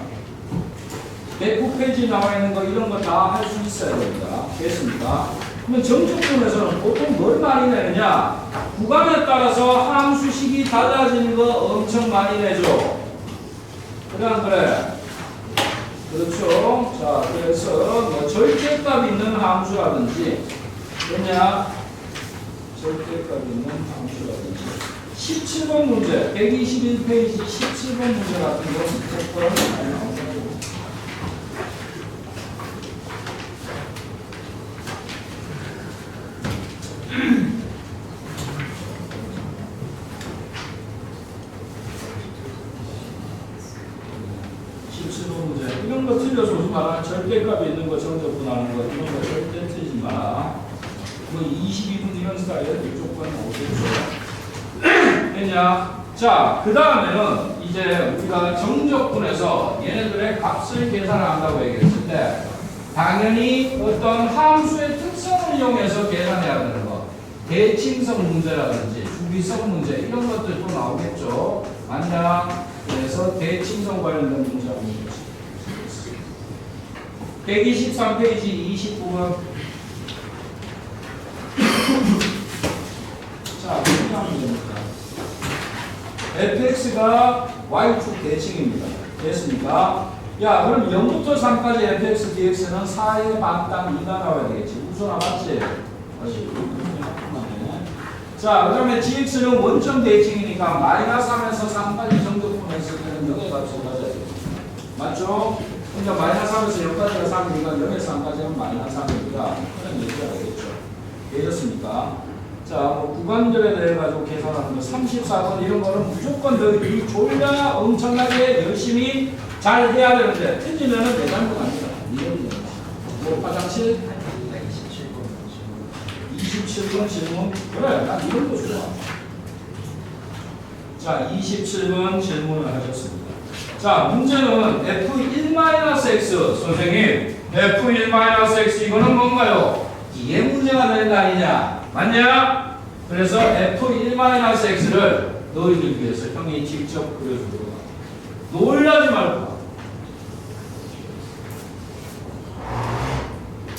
109페이지 나와 있는 거 이런 거 다 할 수 있어야 됩니다. 됐습니까? 그러면 정적분에서는 보통 뭘 많이 내느냐? 구간에 따라서 함수식이 달라지는 거 엄청 많이 내죠. 그래 안 그래? 그렇죠. 자, 그래서 뭐 절대값 있는 함수라든지 그냥 절대값 있는 함수라든지 17번 문제, 121페이지 17번 문제 같은 거 조금 많이 나오고 17번 문제 이런 거 틀려서 오지 마라. 절대값이 있는 거 정적분하는 거 이런 거 절대 틀리지 마라. 뭐 22분 이런 스타일 이쪽 건 오겠죠. 됐냐? 자, 그 다음에는 이제 우리가 정적분에서 얘네들의 값을 계산을 한다고 얘기했을 때 당연히 어떤 함수의 특성을 이용해서 계산해야 되는 거. 대칭성 문제라든지 주기성 문제 이런 것들도 나오겠죠. 맞냐? 그래서 대칭성 관련된 문제 한번 보겠습니다. 123페이지 29번. 자, 어떻게 하면 됩니까? fx가 y축 대칭입니다. 됐습니까? 야, 그럼 0부터 3까지 fx, dx는 4의 반땅 2가 나와야 되겠지. 우선아 맞지? 자, 그 다음에 gx는 원점 대칭이니까 마이너스 3에서 3까지 정적분했을 때는 0의 값을 가져야 되겠지. 맞죠? 그러니까 마이너스 3에서 0까지가 3이니까 0에서 3까지는 마이너스 3이니까 그런 얘기가 되겠죠. 되셨습니까? 자, 뭐 구간들에 대해 가지고 계산하는 거 34번 이런 거는 무조건 너희들이 졸라 엄청나게 열심히 잘 해야 되는데 틀리면은 내 잘못 아니다. 뭐 화장실 27번 질문 그래 난 이런 거 좋아. 자, 27번 질문을 하셨습니다. 자, 문제는 f1-x 선생님 f1-x 이거는 뭔가요? 이게 문제가 되는 거 아니냐? 맞냐? 그래서 f1-x를 너희들 위해서 형이 직접 그려주도록 합니다. 놀라지 말고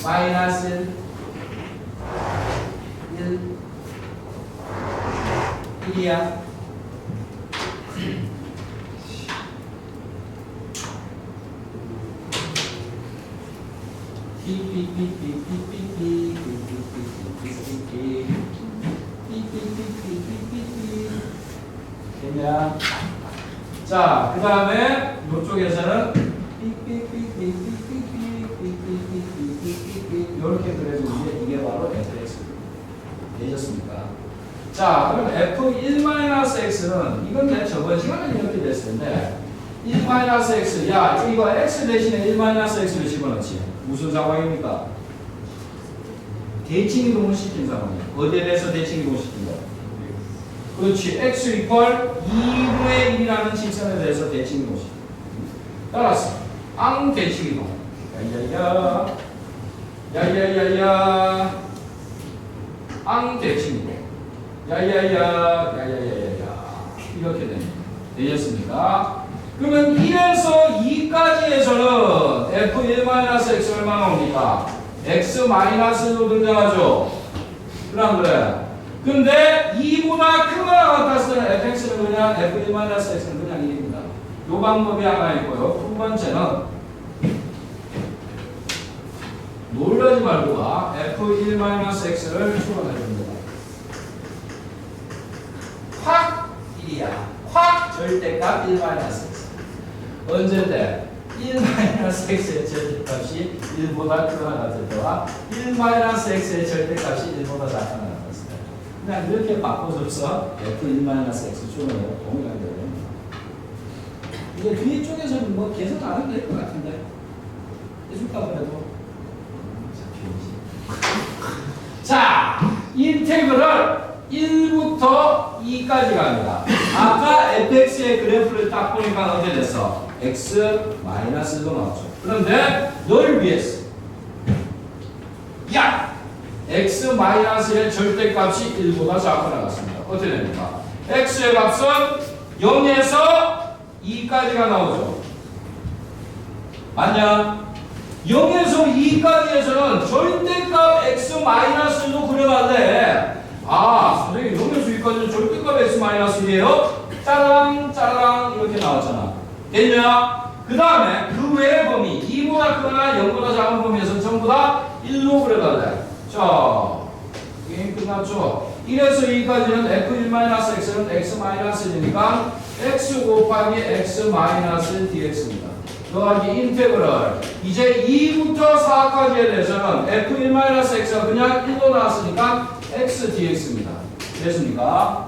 마이너스 1이야. 됐냐? 자, 그 다음에 이쪽에서는 이렇게 그려주는데 이게 바로 fx 되셨습니까? 자, 그럼 f1-x는 이건 내 저번 시간에 이렇게 됐을 텐데 1-x, 야 이거 x 대신에 1-x를 집어넣지. 무슨 상황입니까? 대칭 이동을 시킨 상황이야. 어디에 대해서 대칭 이동을 시킨 거야? 그렇지. x 이퀄 2분의 1이라는 직선에 대해서 대칭 이동을 시킨 거야. 따라서 앙 대칭 이동. 야야야야 앙 대칭 이동. 야야야야야야야 이렇게 되셨습니까? 그러면 1에서 2까지에서는 f1-x 얼마 나옵니까? x-로 등장하죠. 그럼 그래. 근데 2보다 크거나 같았을 때는 fx는 그냥 f1-x는 그냥 1입니다. 요 방법이 하나 있고요. 두 번째는 놀라지 말고 봐. f1-x를 추론해줍니다. 확 1이야. 확 절대값 1-x. 언제때? 1-x의 절대값이 1보다 크거나 같을 때와 1-x의 절대값이 1보다 작거나 같았을 때. 그냥 이렇게 바꿔줘서 f1-x 추론해요. 동일하게 됩니다. 이게 뒤쪽에서는 뭐 계속 안 해도 될 것 같은데. 해줄까 그래도? 자, 인테그럴 1부터 2까지 갑니다. 아까 fx의 그래프를 딱 보니까 어떻게 됐어? x-1로 나왔죠. 그런데 널 위해서 야! x-의 절대값이 1보다 작거나 같습니다. 어떻게 됩니까? x의 값은 0에서 2까지가 나오죠. 맞냐? 0에서 2까지에서는 절대값 x-도 그려달래. 아, 선생님 0에서 2까지는 절대값 x-1이에요? 짜랑 짜랑 이렇게 나왔잖아. 됐냐? 그 다음에 그 외의 범위 2보다 크거나 0보다 작은 범위에서는 전부 다 1로 그려달래. 자, 게임 끝났죠? 1에서 2까지는 f1-x는 x-1이니까 x 곱하기 x-dx입니다. 더하기 인테그럴. 이제 2부터 4까지에 대해서는 f1-x가 그냥 1로 나왔으니까 x dx입니다. 됐습니까?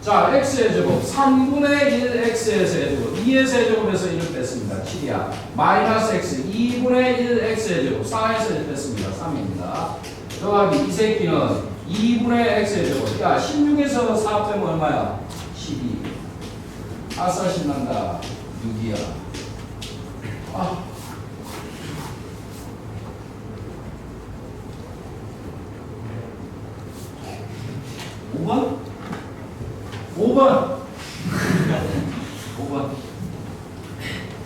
자, x의 제곱 3분의 1 x의 세제곱 2의 세제곱에서 1을 뺐습니다. 7이야. 마이너스 x 2분의 1 x의 제곱 4에서 1 뺐습니다. 3입니다. 더하기 이 새끼는 2분의 x의 제곱. 야, 16에서 4 빼면 얼마야? 12. 아싸 신난다. 6이야. 아. (5번) 5번. 5번.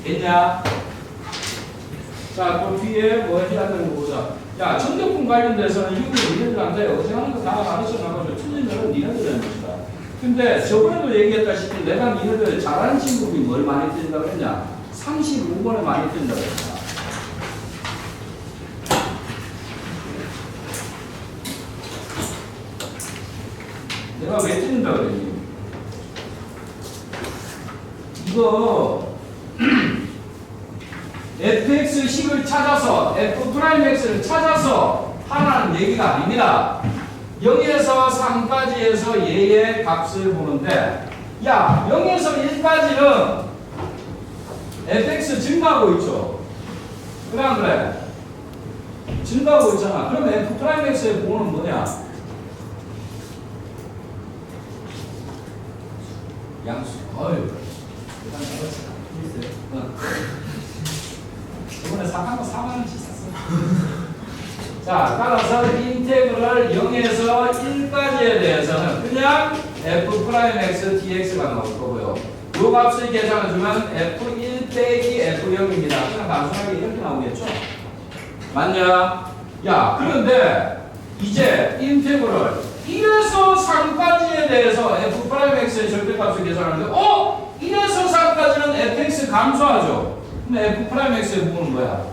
됐냐? 자, 그 뒤에 뭐 해야 되는 거 보자. 야, 전격분 관련돼서는 이거 니네들한테 어떻게 하는 거 다 가르쳐 나가죠. 틀리면 니네들 하는 것이다. 근데 저번에도 얘기했다시피 내가 니네들 잘하는 친구들이 뭘 많이 틀린다고 했냐? 35번에 많이 틀린다고 했다. 내가 왜 틀린다고 그랬니? 이거 fx식을 찾아서 f'x를 찾아서 하라는 얘기가 아닙니다. 0에서 3까지에서 얘의 값을 보는데 야 0에서 1까지는 fx 증가하고 있죠. 그래 안 그래? 증가하고 있잖아. 그럼 f'x의 보는 뭐냐? 양수. 어휴. 이번에 사간 거 4만원치 샀어. 자, 따라서 인테그럴 0에서 1까지에 대해서는 그냥 f'(x) dx가 나올 거고요. 이 값을 계산해주면 f1 빼기 f0입니다. 그냥 단순하게 이렇게 나오겠죠? 맞냐? 야, 그런데 이제 인테그럴 1에서 3까지에 대해서 f'x의 절대값을 계산하는데 1에서 4까지는 fx 감소하죠. 근데 f'x의 부분은 뭐야?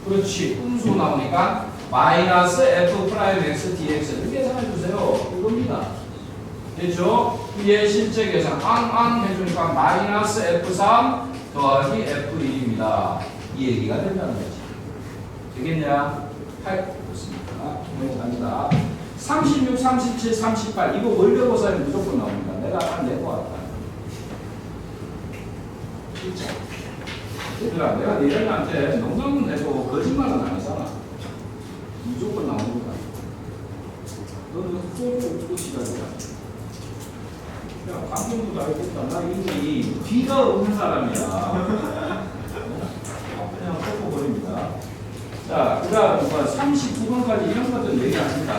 그렇지. 음수 나오니까 마이너스 f'x dx를 계산해 주세요. 이겁니다. 됐죠? 얘 실제 계산 앙 해주니까 마이너스 f3 더하기 F1입니다. 이 얘기가 된다는 거지. 되겠냐? 8. 좋습니다. 넘어갑니다. 36, 37, 38. 이거 월별고사에 무조건 나옵니다. 내가 딱 낼 것 같다. 진짜. 얘들아, 내가 너희들한테 농담은 해도 거짓말은 안 하잖아. 무조건 나오는 거다. 너는 쏘고 끝이다. 야, 방금도 알겠다. 나 이미 뒤가 없는 사람이야. 그냥 뻗어버립니다. 자, 그 다음 39번까지 이런 것들 얘기합니다.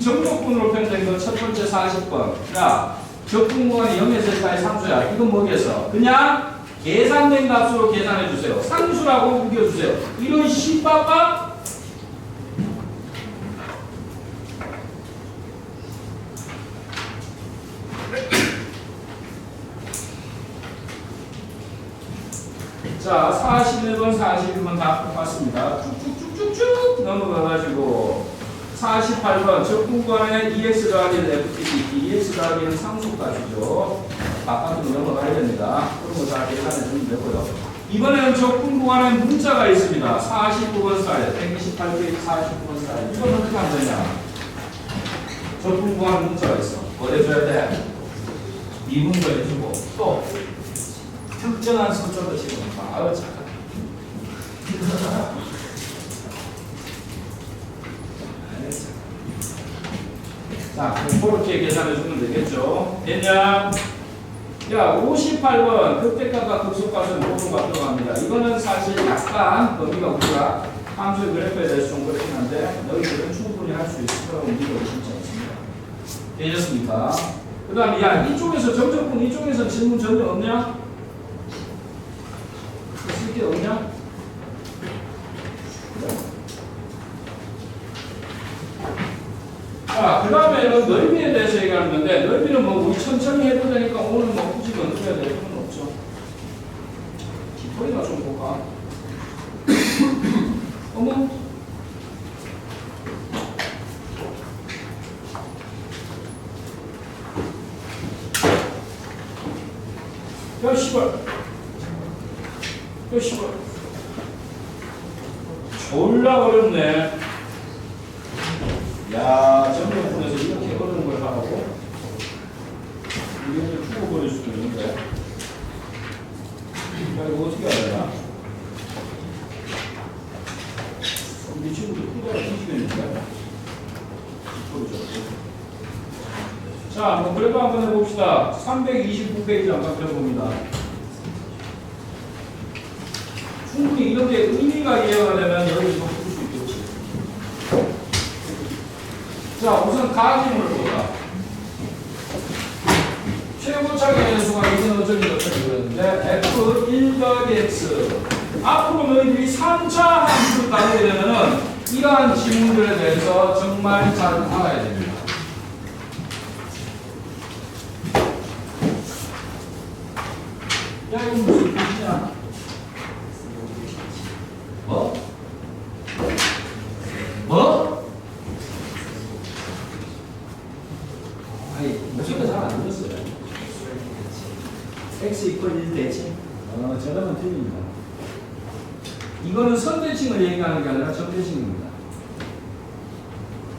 정적분으로 표현된 건 첫 번째 40번. 자, 적분구간이 0에서 1까지 상수야. 이건 뭐겠어? 그냥 계산된 값으로 계산해 주세요. 상수라고 우겨주세요. 이런 씨빠빠 자, 41번, 41번 다 똑같습니다. 쭉쭉쭉쭉쭉 넘어가가지고 48번 적분구간에 EX 더하기는 FT, EX 더하기는 상수값이죠. 바깥으로 넘어가야 됩니다. 그런 거 다 계산해 주면 되고요. 이번에는 적분구간에 문자가 있습니다. 49번 사이, 128페이지 49번 사이. 이건 어떻게 하면 되냐? 적분구간 문자가 있어. 뭐 해줘야 돼? 미분도 해주고 또 특정한 숫자도 지금 아우 잠깐. 자, 그렇게 계산해 주면 되겠죠. 됐냐? 야, 58번 극대값과 극소값은 모든 값 들어갑니다. 이거는 사실 약간 범위가 우리가 함수의 그래프에 대해서 좀 그렇긴 한데 너희들은 충분히 할 수 있을 거라고 믿어 의심치 않습니다. 되셨습니까? 그 다음에 야, 이쪽에서 정적분 이쪽에서 질문 전혀 없냐? 쓸게 없냐? 자, 그 다음에는 넓이에 대해서 얘기하는 건데, 넓이는 뭐 우리 천천히 해도 되니까 오늘 뭐 굳이 건드려야 될 필요는 없죠. 깃털이나 좀 볼까? 어머? 야, 씨발. 야, 씨발. 졸라 어렵네. 야, 정력분에서 이렇게 어려운 걸 하라고? 이게 죽어버릴 수도 있는데. 야, 이거 어떻게 해야 되나? 우리 친구들 후대가 뒤지겠는데? 자, 뭐 그래도 한번 해봅시다. 329페이지 한번 그려봅니다. 충분히 이렇게 의미가 이해가 되면 여기서 풀 수 있겠지. 자, 우선 가지문을 보자. 최고차의 연수가 이는 어쩌기 그랬는데 F1 더하기 X. 앞으로 너희들이 3차 함수를 다루게 되면은 이러한 지문들에 대해서 정말 잘 알아야 됩니다. 야, 이거 무슨 뜻이냐? 뭐? 뭐? 아니, 목소리가 잘 안 들렸어요. X 이퀄 1 대칭? 저랑은 틀립니다. 이거는 선대칭을 얘기하는 게 아니라 점대칭입니다.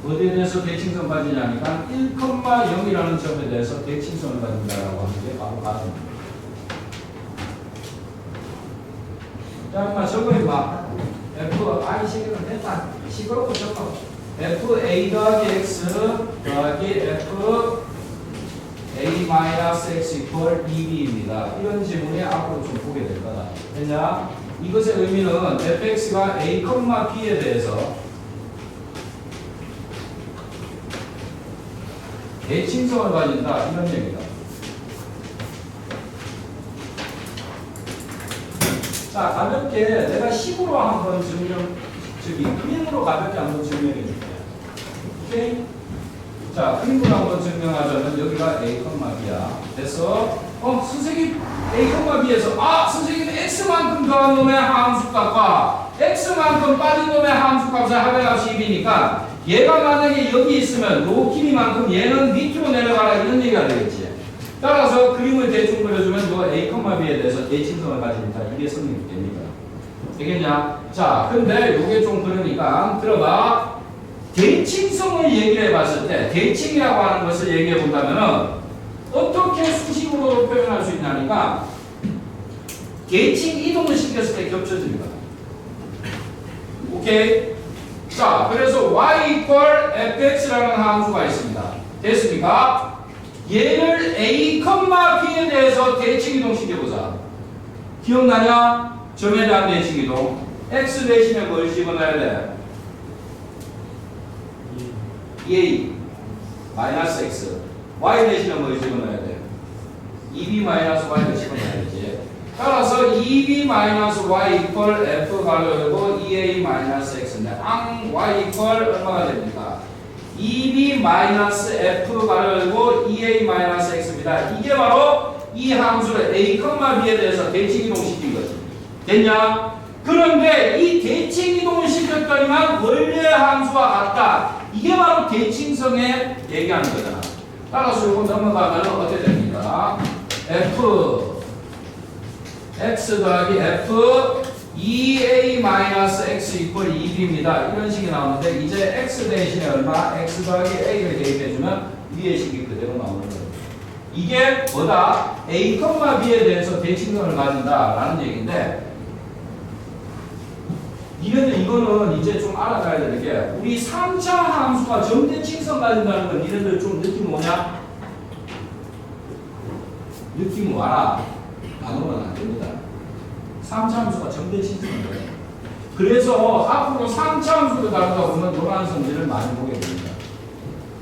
어디에 대해서 대칭선 가지냐니까 1,0이라는 점에 대해서 대칭선을 가진다라고 하는 게 바로 가정입니다. 자, 인마 저거 인마 F, 아이 시계는 됐다. 시끄럽고 저거 FA 더하기 X 더하기 F A 마이너스 X 이퀄 2B입니다. 이런 지문이 앞으로 좀 보게 될 거다. 왜냐? 이것의 의미는 fx가 a, b에 대해서 대칭성을 가진다 이런 얘기다. 자, 가볍게 내가 식으로 한번 그림으로 가볍게 한번 증명해 줄게요. 오케이? 자, 그림으로 한번 증명하자면 여기가 a, b야. 됐어? 선생님 a, b에서 선생님 x만큼 더한 놈의 함수값과 x만큼 빠진 놈의 함수값의 합의값이 2이니까 얘가 만약에 여기 있으면 요 길이만큼 얘는 밑으로 내려가라 이런 얘기가 되겠지. 따라서 그림을 대충 그려주면 요 A, B에 대해서 대칭성을 가집니다. 이게 성립이 됩니다. 되겠냐? 자, 근데 요게 좀 그러니까 들어봐. 대칭성을 얘기를 해봤을 때 대칭이라고 하는 것을 얘기해 본다면은 어떻게 수식으로 표현할 수 있냐니까 대칭 이동을 시켰을 때 겹쳐집니다. 오케이? 자, 그래서 y fx라는 함수가 있습니다. 됐습니까? 얘를 a, b에 대해서 대칭 이동 시켜보자. 기억나냐? 점에 대한 대칭 이동. x 대신에 뭘 집어넣어야 돼? 2a 마이너스 x. y 대신에 뭘 집어넣어야 돼? 2b 마이너스 y를 집어넣어야 되지. 따라서 2b 마이너스 y 이퀄 f 가로열고 2a 마이너스 x인데 y 이퀄 얼마가 됩니까? 2b 마이너스 f 가로열고 2a 마이너스 x입니다. 이게 바로 이 함수를 a, b에 대해서 대칭 이동시킨 거지. 됐냐? 그런데 이 대칭 이동을 시켰더니만 원래 함수와 같다. 이게 바로 대칭성에 얘기하는 거잖아. 따라서 이거 넘어가면 어떻게 됩니까? f x 더하기 f 2a-x 이퀄 2b입니다. 이런 식이 나오는데 이제 x 대신에 얼마? x 더하기 a를 대입해주면 위의 식이 그대로 나오는 거예요. 이게 뭐다? a, b에 대해서 대칭성을 가진다라는 얘기인데 이거는 이제 좀 알아가야 되는 게 우리 3차 함수가 점대칭성 가진다는 건 니네들 좀 느낌 오냐? 느낌 와라. 안 오면 안 됩니다. 3차 함수가 점대칭성이에요. 그래서 앞으로 3차 함수를 다루다 보면 노란 성질을 많이 보게 됩니다.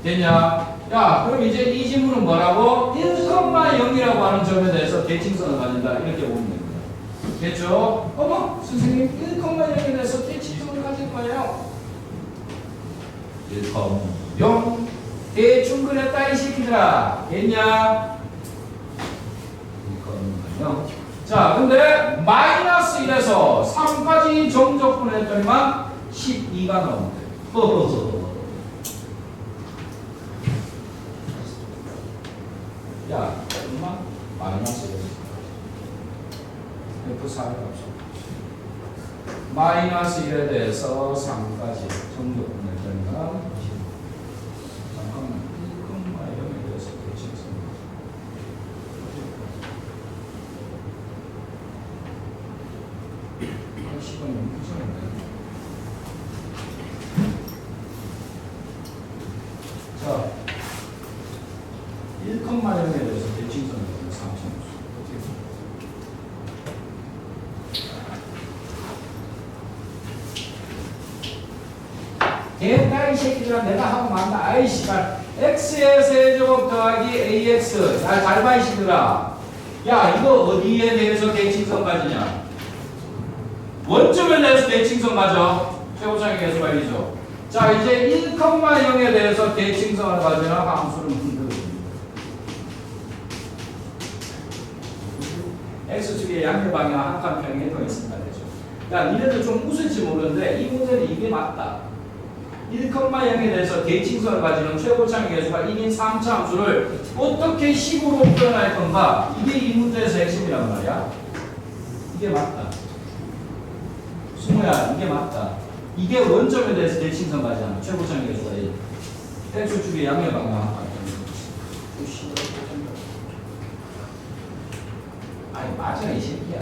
됐냐? 야, 그럼 이제 이 질문은 뭐라고? 1,0이라고 하는 점에 대해서 대칭성을 가진다. 이렇게 보면 됩니다. 됐죠? 어머, 선생님 1,0에 대해서 대칭성을 가질 거예요. 1,0 대충 그랬다 이 새끼들아. 됐냐? 1,0. 자, 근데 마이너스 1에서 3까지 정적분을 했더니만 12가 나온대. 야, 얼마? 마이너스 1. F4를 합쳐. 마이너스 1에 대해서 3까지 정적분을 했더니만 잠깐만. 1,0에 대해서 대칭성. 시간이 무서운데. 자, 1,0에 대해서 대칭성을 보면 3,000. 됐다 이 새끼들아. 내가 하고 만다. 아이 씨발. x의 세제곱 더하기 ax. 잘 봐 이 새끼들아. 야, 이거 어디에 대해서 대칭성 가지냐? 원점에 대해서 대칭성 가져. 최고창의 계수 관리죠. 자, 이제 1,0에 대해서 대칭성을 가지는 함수를 만들어줍니다. x축의 양의 방향 한 칸 평에 더 있습니다. 되죠. 야, 니네들 좀 웃을지 모르는데 이 문제는 이게 맞다. 1,0에 대해서 대칭성을 가지는 최고창의 계수가 1인 3차 함수를 어떻게 식으로 표현할 건가? 이게 이 문제에서 핵심이란 말이야. 이게 맞다. 승우야, 이게 맞다. 이게 원점에 대해서 대칭성 가지잖아. 최고창의 계수가 1. x축의 양의 방향. 아니, 맞아 이 새끼야.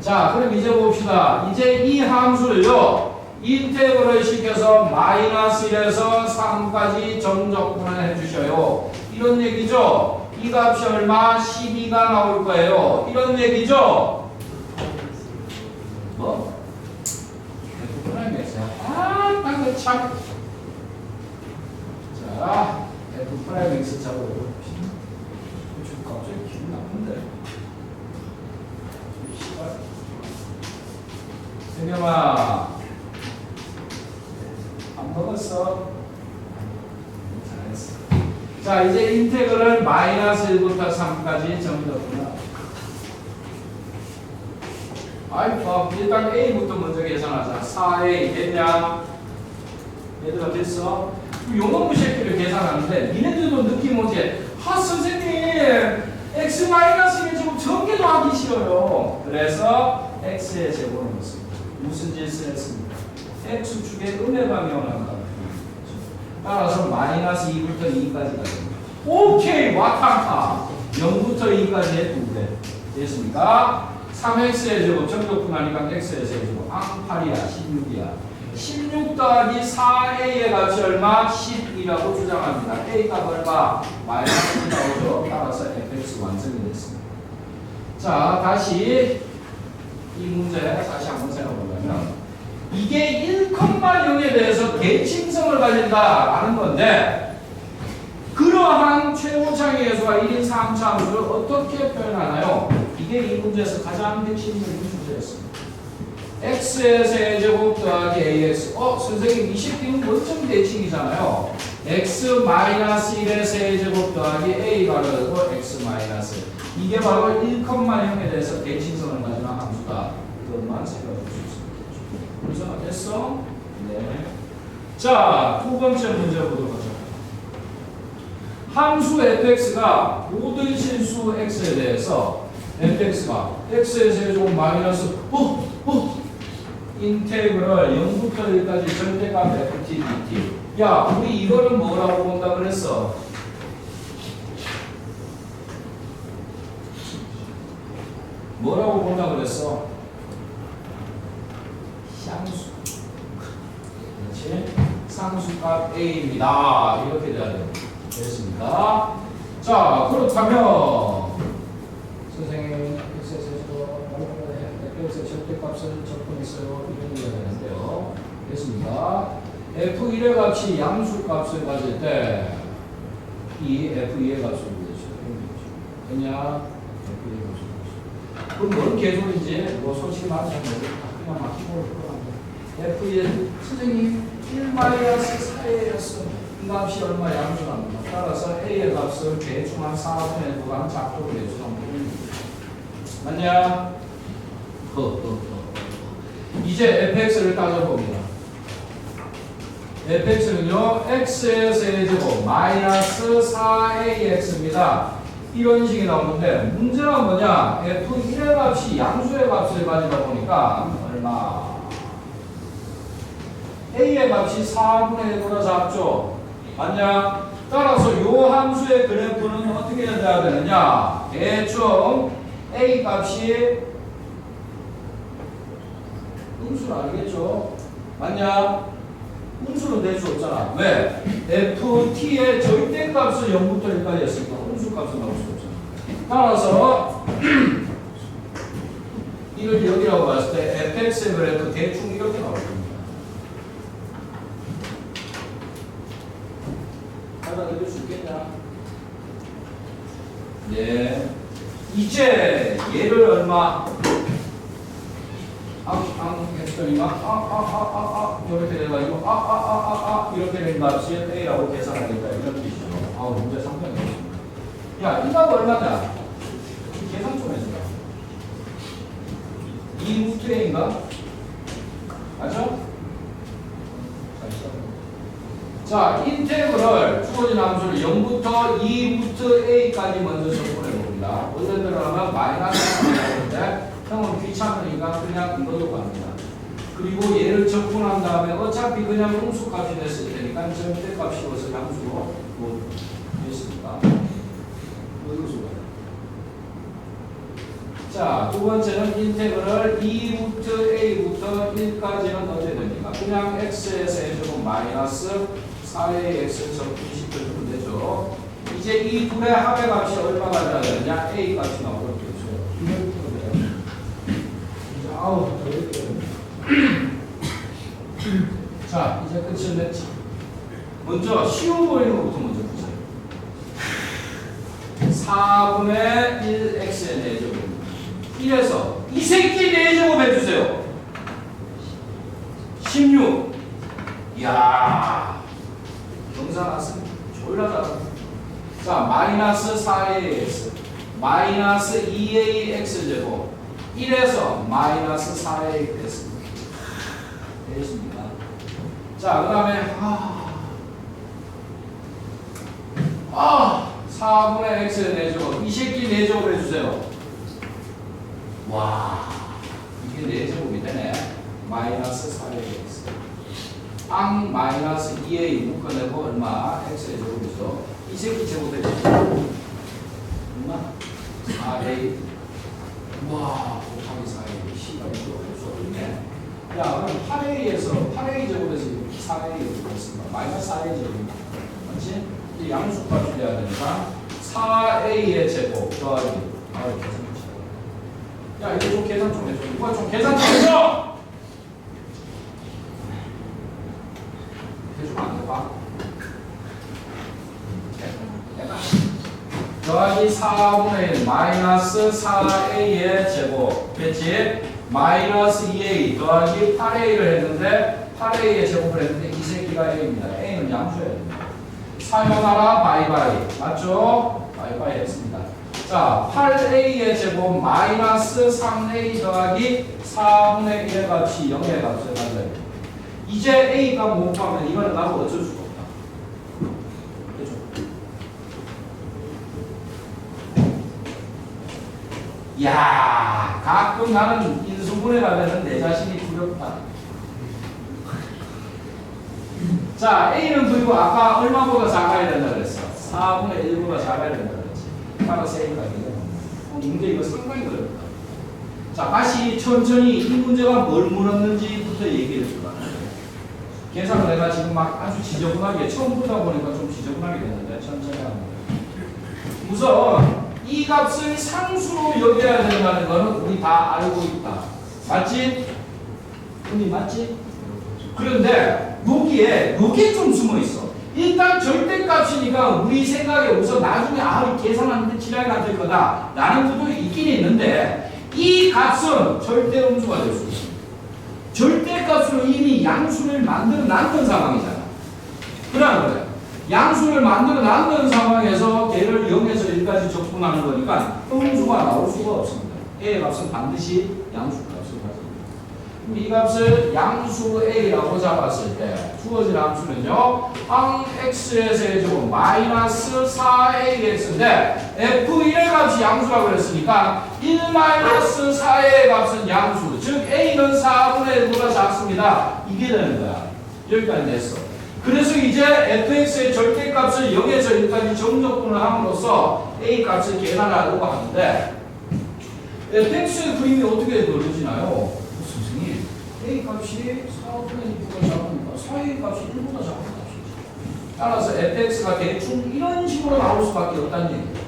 자, 그럼 이제 봅시다. 이제 이 함수를요 인테그럴 시켜서 마이너스 1에서 3까지 정적분을 해주셔요. 이런 얘기죠. 이 값이 얼마? 12가 나올 거예요. 이런 얘기죠. 뭐? 아, 방금 참. 자, F 프라임 X 잡아요. 갑자기 기분 나쁜데. 세명아, 안 먹었어? 잘했어. 자, 이제 인테그럴 마이너스 1부터 3까지 정리됐구나. 아이, 일단 A부터 먼저 계산하자. 4A 됐냐? 얘들아 됐어? 요놈의 새끼를 계산하는데 니네들도 느낌 오지? 아 선생님 x 마이너스 1 제곱 전개도 하기 싫어요. 그래서 x의 제곱을 넣습니다. 무슨 짓을 했습니까? x축의 음해방이 원한다. 따라서 마이너스 2부터 2까지 가됩니다. 오케이 와탕카 0부터 2까지의 2배 됐습니까? 3x의 제곱 정적분하니까 x의 제곱 앙팔이야 16이야 16 더하기 4a의 값이 얼마? 10이라고 주장합니다. a 값 얼마? 마이너스 1 나오죠. 따라서 fx 완성이 됐습니다. 자 다시 이 문제 다시 한번 생각해보면 이게 1,0에 대해서 대칭성을 가진다라는 건데 그러한 최고차의 예수와 1인 3차 함수를 어떻게 표현하나요? 이게 이 문제에서 가장 핵심적인 주제였습니다. x의 세제곱 더하기 ax 선생님 20B는 원점 대칭이잖아요. x-1의 세제곱 더하기 a가 되고 x- 이게 바로 1,0에 대해서 대칭성을 가지는 함수다. 이것만 생각해 주십시오. 그래서 됐어? 네. 자, 두 번째 문제 보도록 하죠. 함수 fx가 모든 실수 x에 대해서 fx가 x의 세제곱 마이너스 인테그럴 0부터 1까지 절대값 ft dt. 야, 우리 이거를 뭐라고 본다 그랬어? 뭐라고 본다 그랬어? 상수. 그렇지? 상수값 a입니다. 이렇게 돼야 돼요. 됐습니까? 자, 그렇다면 선생님 x의 세제곱 fx의 절대값을 접근했어요. 이런 얘기가 되는데요. 됐습니까? f1의 값이 양수값을 가질 때 이 f2의 값을 구해주죠. 그냥 f2의 값을 구해주죠. 그럼 뭔 개소리인지 뭐 솔직히 말하면 모르겠다. 그냥 막히고 f2의 선생님 1-4a였어. 이 값이 얼마 양수랍니다. 따라서 a의 값을 대충 한 4분의 9간 작도로 내주면 맞냐? 이제 fx를 따져봅니다. fx는요 x의 세제곱 마이너스 4ax입니다. 이런 식이 나오는데 문제가 뭐냐? f1의 값이 양수의 값을 가지다 보니까 얼마? a의 값이 4분의 1보다 작죠? 맞냐? 따라서 요 함수의 그래프는 어떻게 돼야 되느냐? 대충 a 값이 음수는 아니겠죠? 맞냐? 음수는 낼 수 없잖아. 왜? ft의 절대값을 0부터 1까지 했으니까 음수값은 나올 수 없잖아. 따라서 이걸 여기라고 봤을 때 fx의 그래프 대충 이렇게 나올 겁니다. 받아들일 수 있겠냐? 네. 이제 얘를 얼마? 했더니만 이렇게 돼가지고 이렇게 된 값이 a라고 계산하니까 이런 뜻이죠. 문제 상당히 어렵습니다. 야, 이 값 얼마냐? 계산 좀 해주라. 2 루트 a인가? 맞죠? 자, 인테그럴 주어진 함수를 0부터 2 루트 a까지 먼저 접근해 봅니다. 원래대로 하면 마이너스 하는데 형은 귀찮으니까 그냥 이걸로 갑니다. 그리고 얘를 접근한 다음에 어차피 그냥 음수값이 됐을 테니까 절대값 씌워서 양수로 뭐 됐습니까? 음수가. 자, 두 번째는 인테그럴 2루트 a부터 1까지는 어떻게 됩니까? 그냥 x의 세제곱 마이너스 4ax 접근시켜주면 되죠. 이제 이 둘의 합의 값이 얼마가 돼야 되느냐? a 값이 나오겠죠. 이걸 풀어야 자, 이제 끝을 냈지. 먼저 쉬운 보이는 것부터 먼저 보세요. 4분의 1x의 4제곱. 1에서 이 새끼 4제곱 해주세요. 16. 이야, 정상 왔습니다. 졸라다. 자, 마이너스 4ax 마이너스 2ax제곱 1에서 마이너스 4a 됐습니다. 되겠습니까? 자, 그 다음에 4분의 x의 4제곱. 이 새끼 4제곱 해주세요. 와, 이게 4제곱이 되네. 마이너스 4x. 앙 마이너스 2a 묶어내고 얼마? x의 제곱이죠. 이 새끼 제곱해주세요. 얼마? 4a. 와, 곱하기 4a. C가 이거 할수 없네. 야, 그럼 8a에서 8a 제곱에서 4a 제곱했습니다. 마이너스 4a 제곱입니다. 맞지? 이 양수값 줄여야 되니까 4a의 제곱 더하기. 계산 좀 해줘. 야, 이거 좀 계산 좀 해줘. 이거 좀 계산 좀 해줘. 해주면 안 돼, 봐. 해봐. 더하기 4분의 1 마이너스 4a의 제곱. 됐지? 마이너스 2a 더하기 8a를 했는데 8a의 제곱을 했는데 이 새끼가 a입니다. a는 양수해야 됩니다. 사용하라 바이바이. 맞죠? 바이바이 했습니다. 자, 8a의 제곱 마이너스 3a 더하기 4분의 1의 값이 0의 값을 가져야 됩니다. 이제 a가 못 구하면 이거는 나도 어쩔 수가 없다. 그죠? 야, 가끔 나는 인수분해 가면은 내 자신이 두렵다. 자, a는 그리고 아까 얼마보다 작아야 된다 그랬어? 4분의 1보다 작아야 된다 그랬지. 따라서 a가 되겠네. 근데 이거 상당히 어렵다. 자, 다시 천천히 이 문제가 뭘 물었는지부터 얘기해 줄까? 계산을 내가 지금 막 아주 지저분하게 처음 보다 보니까 좀 지저분하게 되는데 천천히 하는 거예요. 우선 이 값을 상수로 여겨야 된다는 거는 우리 다 알고 있다. 맞지? 언니 맞지? 그런데 여기에 이게 좀 숨어 있어. 일단 절대값이니까 우리 생각에 우선 나중에 계산하는데 지장이 안 될 거다 라는 것도 있긴 있는데 이 값은 절대 음수가 될 수 있어. 절대값으로 이미 양수를 만들어 놨던 상황이잖아. 그러나 그래. 양수를 만들어 놨던 상황에서 걔를 0에서 1까지 적분하는 거니까 음수가 나올 수가 없습니다. A의 값은 반드시 양수 값을 가집니다. 이 값을 양수 A라고 잡았을 때 주어진 함수는요. 항 X의 세제곱 마이너스 4AX인데 F1의 값이 양수라고 그랬으니까 1 마이너스 4의 값은 양수. 즉 A는 4분의 1보다 작습니다. 이게 되는 거야. 여기까지 됐어. 그래서 이제 fx의 절대값을 0에서 1까지 정적분을 함으로써 a 값을 계산하려고 하는데 fx의 그림이 어떻게 그려지나요? 선생님, a 값이 4분의 1보다 작으니까 4a 값이 1보다 작은 값이지. 따라서 fx가 대충 이런 식으로 나올 수밖에 없다는 얘기예요.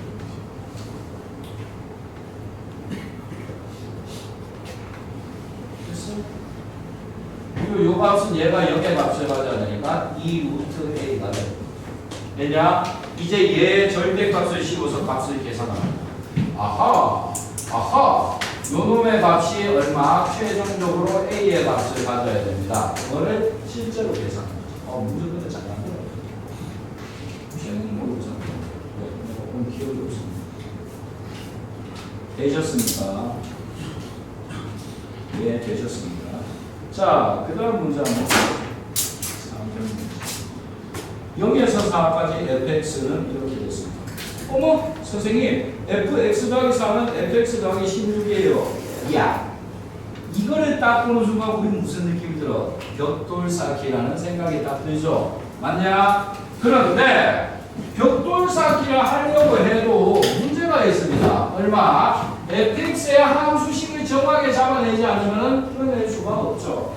그리고 요 값은 얘가 0의 값을 가져야 되니까 2 루트 a가 돼. 왜냐? 이제 얘의 절대값을 씌워서 값을 계산합니다. 아하, 요 놈의 값이 얼마? 최종적으로 a의 값을 가져야 됩니다. 그거를 실제로 계산합니다. 문제 근데 잘 안 들어요. 무시하는 모르겠어요. 내가 본 기억이 없습니다. 되셨습니까? 예, 되셨습니다. 자, 그 다음 문제 한번 볼게요. 0에서 4까지 fx는 이렇게 됐습니다. 어머, 선생님, fx 더하기 4는 fx 더하기 16이에요. 야, 이거를 딱 보는 순간 우리 무슨 느낌이 들어? 벽돌 쌓기라는 생각이 딱 들죠? 맞냐? 그런데 벽돌 쌓기를 하려고 해도 문제가 있습니다. 얼마? fx의 함수식을 정확하게 잡아내지 않으면 풀어낼 수가 없죠.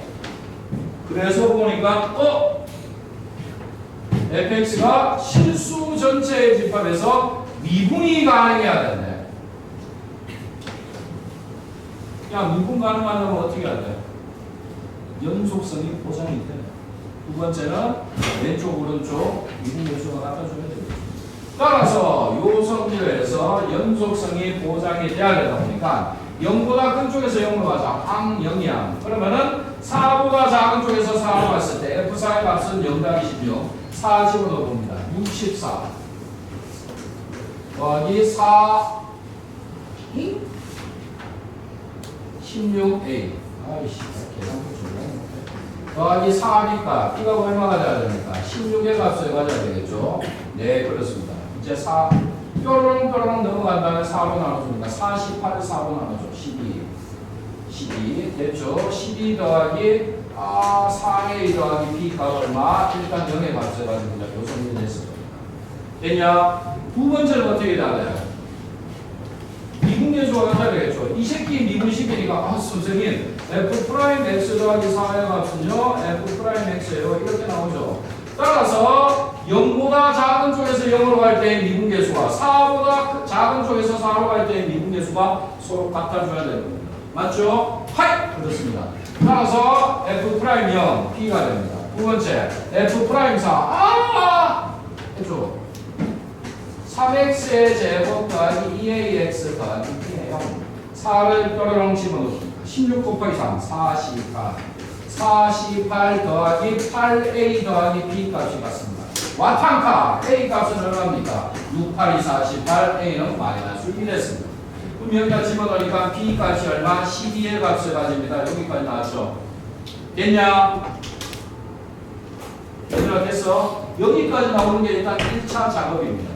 그래서 보니까 fx가 실수 전체의 집합에서 미분이 가능해야 된대. 야, 미분 가능하려면 어떻게 해야 돼? 연속성이 보장이 돼. 두 번째는 왼쪽 오른쪽 미분 요소가 갖다줘야 됩니다. 따라서 요 성질에서 연속성이 보장이 돼야 되다 보니까 0보다 큰 쪽에서 0으로 가자. 항 0이야. 그러면은 4보다 작은 쪽에서 4로 갔을 때 F4의 값은 0 더하기 16. 4 집어넣어 봅니다. 64 더하기 4 16A. 아이씨, 계산도 졸라 못해. 더하기 4니까 B가 얼마가 돼야 됩니까? 16의 값을 가져야 되겠죠. 네, 그렇습니다. 이제 4 뾰로롱 넘어간 다음에 4로 나눠줍니다. 48을 4로 나눠줘. 12 됐죠? 12 더하기 4a 더하기 b가 얼마? 일단 0의 값을 가집니다. 요 정도 됐어. 됐냐? 두 번째는 어떻게 달라요? 미분계수가 같아야 되겠죠. 이 새끼 미분식이니까 선생님 f 프라임 x 더하기 4의 값은요 f 프라임 x예요. 이렇게 나오죠. 따라서 0보다 작은 쪽에서 0으로 갈 때의 미분계수와 4보다 작은 쪽에서 4로 갈 때의 미분계수가 서로 같아줘야 되는 겁니다. 맞죠? 하이! 그렇습니다. 따라서 f 프라임 0 p가 됩니다. 두 번째 f 프라임 4 해줘. 3x의 제곱 더하기 2ax 더하기 b의 0 4를 뾰로롱 집어넣습니다. 16 곱하기 3 48 더하기 8a 더하기 b 값이 같습니다. 와탕카 a 값은 얼마입니까? 6, 8이 48 a는 마이너스 1 됐습니다. 그럼 여기다 집어넣으니까 b 값이 얼마? 12의 값을 가집니다. 여기까지 나왔죠? 됐냐? 얘들아 됐어? 여기까지 나오는 게 일단 1차 작업입니다.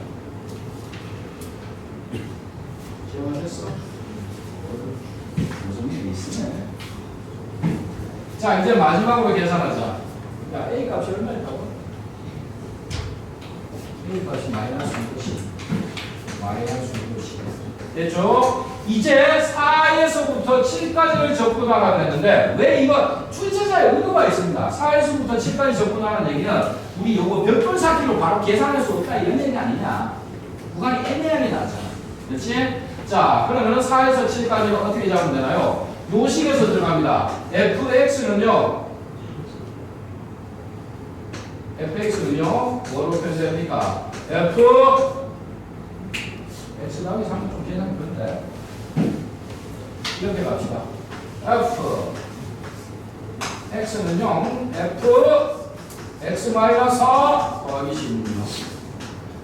지원했어? 무슨 일이 있으네. 자 이제 마지막으로 계산하자. 야 a 값이 얼마였다고? a 값이 마이너스 6이 됐죠? 이제 4에서부터 7까지를 접근하라고 했는데 왜 이거 출제자의 의도가 있습니다. 4에서부터 7까지 접근하라는 얘기는 우리 요거 몇 번 쌓기로 바로 계산할 수 없다 이런 얘기 아니냐. 구간이 애매하게 나잖아. 그렇지? 자 그러면 4에서 7까지는 어떻게 잡으면 되나요? 요 식에서 들어갑니다. fx는요 뭐로 표시됩니까? x 나오기 3은 좀 계산이 그런데 이렇게 갑시다. x는요 x 마이너스 4 더하기 16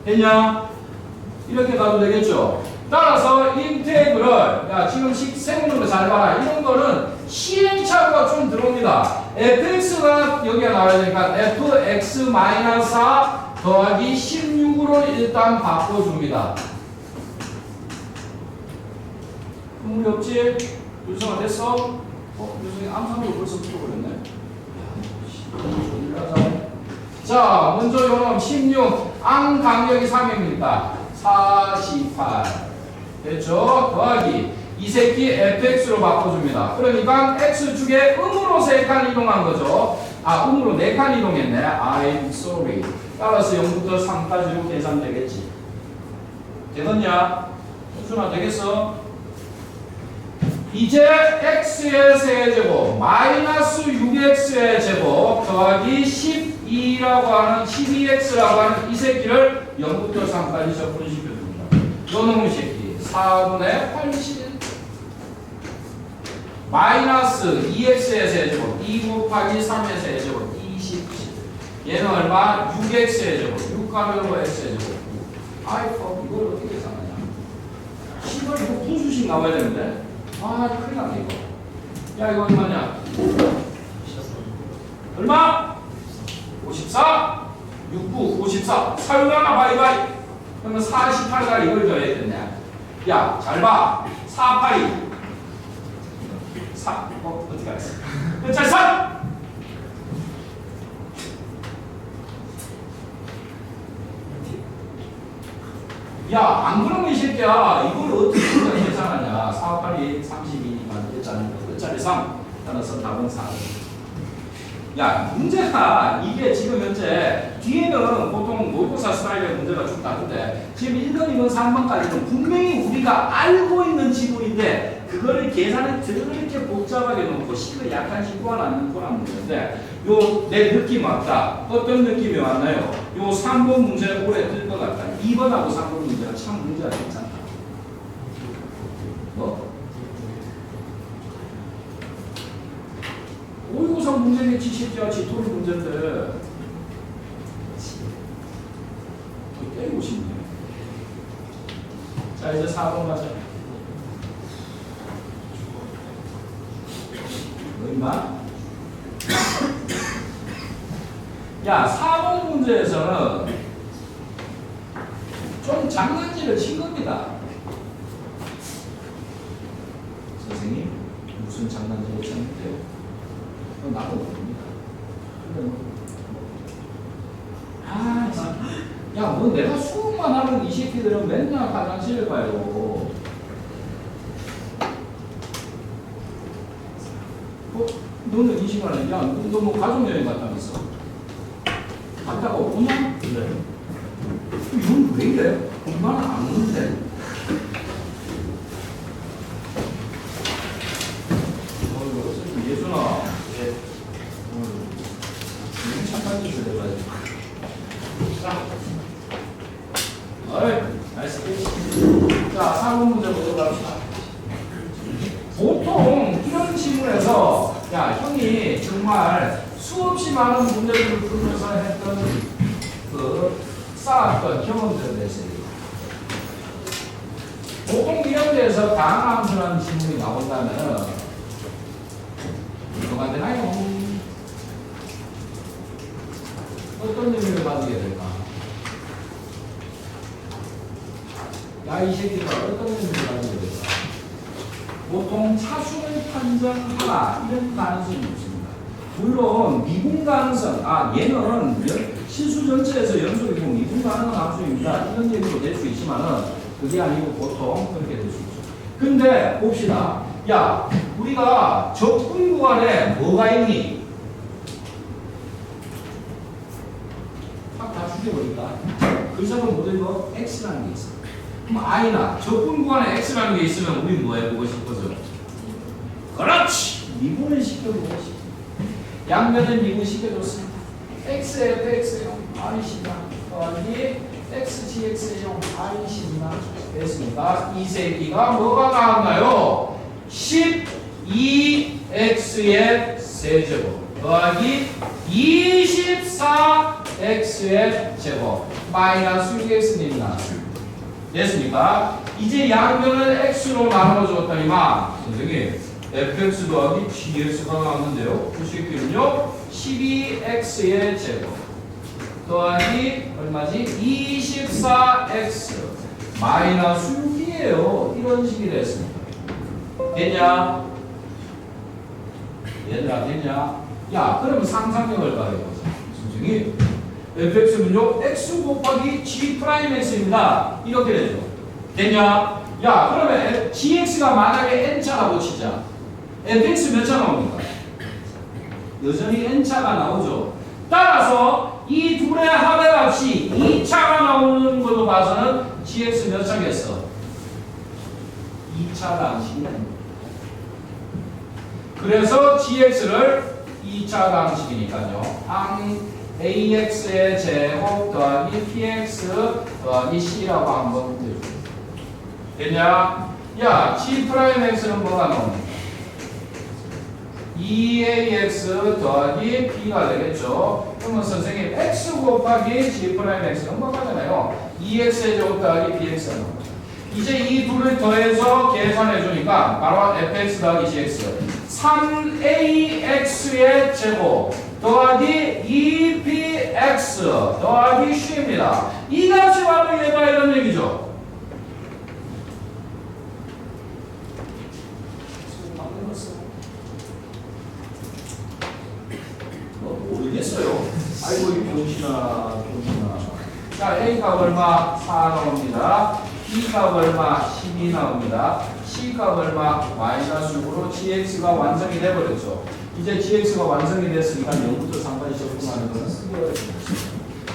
됐냐? 이렇게 가도 되겠죠? 따라서 인테그를 야 지금 세우는 거 잘 봐라. 이런 거는 시행착오가 좀 들어옵니다. fx가 여기가 나와야 되니까 fx 마이너스 4 더하기 16으로 일단 바꿔줍니다. 흥물이 없지? 윤성아 됐어? 윤성이 암산으로 벌써 풀어버렸네. 자 먼저 요놈 16 앙 간격이 3입니까? 48 됐죠? 더하기 이 새끼 fx로 바꿔줍니다. 그러니까 x축에 음으로 3칸 이동한 거죠. 음으로 4칸 이동했네. I'm sorry. 따라서 0부터 3까지로 계산되겠지. 되겠냐? 현준아 되겠어? 이제 x의 세제곱 마이너스 6x의 제곱 더하기 12라고 하는 12x라고 하는 이 새끼를 0부터 3까지 접근시켜줍니다. 요놈의 새끼 4분의 80 마이너스 2x의 세제곱 2 곱하기 3의 세제곱 27 얘는 얼마? 6x의 제곱 6가로로 x의 제곱 이걸 어떻게 계산하냐 10을 이거 분수식 나와야 되는데 큰일 났네 이거. 야 이거 얼마냐? 얼마? 54 69 54 사유가나 바이바이 그러면 48가 이걸 더해야 되네. 야 잘 봐 48이 4 어떻게 알았어? 자 3 야 안 그러면 이 새끼야 이걸 어떻게 계산하냐 48이 32니까 끝자리 3 따라서 답은 4. 야 문제가 이게 지금 현재 뒤에는 보통 모의고사 스타일의 문제가 좀 다른데 지금 1번, 2번, 3번까지는 분명히 우리가 알고 있는 지문인데 그거를 계산을 저렇게 복잡하게 놓고 식을 약간 신고하는 그런 문제인데 요 내 느낌 왔다. 어떤 느낌이 왔나요? 요 3번 문제 오래 뜰 것 같다. 2번하고 3번 문제가 참 문제가 괜찮다. 뭐? 5.25 문제는 지식지와 지토리 문제인데 그거 때리고 싶네. 자 이제 4번 가자. 얼마? 야 4번 문제에서는 좀 장난질 장난질을 친 겁니다. 선생님 무슨 장난질을 쳤는데요? 나도 모릅니다. 야, 뭐 내가 수업만 하는 이 새끼들은 맨날 화장실을 가요. 너는 이 시간에 야, 너 뭐 가족여행 갔다면서? 갔다가 오냐? 네. 이건 왜 이래? 엄마는 안 오는데. 예준아, 착한 짓을 해봐야지. 자, 어이, 나이스. 자, 4번 문제 보도록 합시다. 보통 이런 질문에서 야, 형이 정말 수없이 많은 문제들을 풀면서 했던 쌓았던 경험들에 대해서 보통 이런 데서 다항함수라는 질문이 나온다면 뭐가 되나요? 어떤 의미를 가지게 될까? 야, 이 새끼가 어떤 의미를 가지게 될까? 보통 차수를 판정하라 이런 가능성이 없습니다. 물론 미분 가능성, 얘는 실수 전체에서 연속이고 미분 가능한 함수입니다. 이런 얘기도 될 수 있지만은 그게 아니고 보통 그렇게 될 수 있죠. 근데 봅시다. 야, 우리가 적분 구간에 뭐가 있니? 다 죽여버릴까? 글자는 못 읽어? X라는 게 있어. 그럼 I나 적분 구간에 X라는 게 있으면 우리는 뭐 해보고 싶어서? 그렇지! 미분을 시켜보고 싶어. 양면을 미분 시켜줬습니다. XFX용 R이시다. 더하기 XGX용 R이시다. 됐습니다. 이 새끼가 뭐가 나왔나요? 12x의 세제곱 더하기 24x의 제곱 마이너스 6x는 나왔습니다. 됐습니까? 이제 양변을 x로 나눠줬더니만 선생님 fx 더하기 gx가 나왔는데요. 그 새끼는요 12x의 제곱 더하기 얼마지? 24x 마이너스 6이에요. 이런 식이 됐습니다. 됐냐? 얘들아 됐냐? 야, 그러면 상상력을 가해보자. 선생님 fx는요 x 곱하기 g 프라임 x입니다. 이렇게 되죠. 됐냐? 야, 그러면 gx가 만약에 n차라고 치자. fx 몇 차 나옵니까? 여전히 n차가 나오죠. 따라서 이 둘의 합의값이 2차가 나오는 걸로 봐서는 gx 몇 차겠어? 2차 방식이라는 그래서 gx를 2차 방식이니까요. ax의 제곱 더하기 px 더하기 c라고 한번 해주세요. 됐냐? 야, g'x는 뭐가 나옵니까? 2ax 더하기 b가 되겠죠. 그러면 선생님 x 곱하기 g'x는 뭐가 되나요? 2x의 제곱 더하기 bx가 나옵니다. 이제 이 둘을 더해서 계산해 주니까 바로 fx 더하기 gx 3ax의 제곱 더하기 2px 더하기 c입니다. 이 값이 바로 얘가 이런 얘기죠. 모르겠어요. 아이고 이 병신아. 자, A 값 얼마? 4 나옵니다. B 값 얼마? 12 나옵니다. C 값 얼마? 마이너스 6으로 GX가 완성이 되버렸죠. 이제 GX가 완성이 됐으니까 0부터 3까지 적분하는 것은 쓰기 어렵습니다.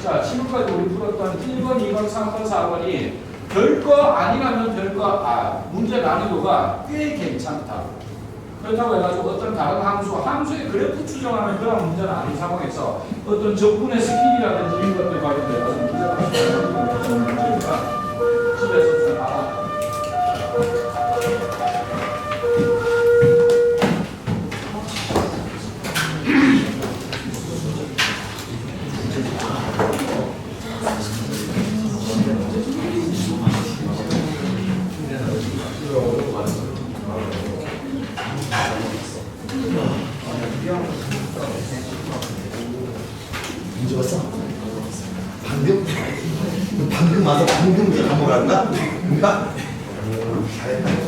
자, 지금까지 우리 풀었던 1번, 2번, 3번, 4번이 별거 아니라면 별거, 문제 난이도가 꽤 괜찮다. 그렇다고 해가지고 어떤 다른 함수의 그래프 추정하는 그런 문제는 아닌 상황에서 어떤 적분의 스킬이라든지 이런 것들 관련돼서 문제가 그런 문제니까 집에서 좀 알아. 문제 왔어? 반대부터 방금 와서 방금 다 먹었나? 잘했다.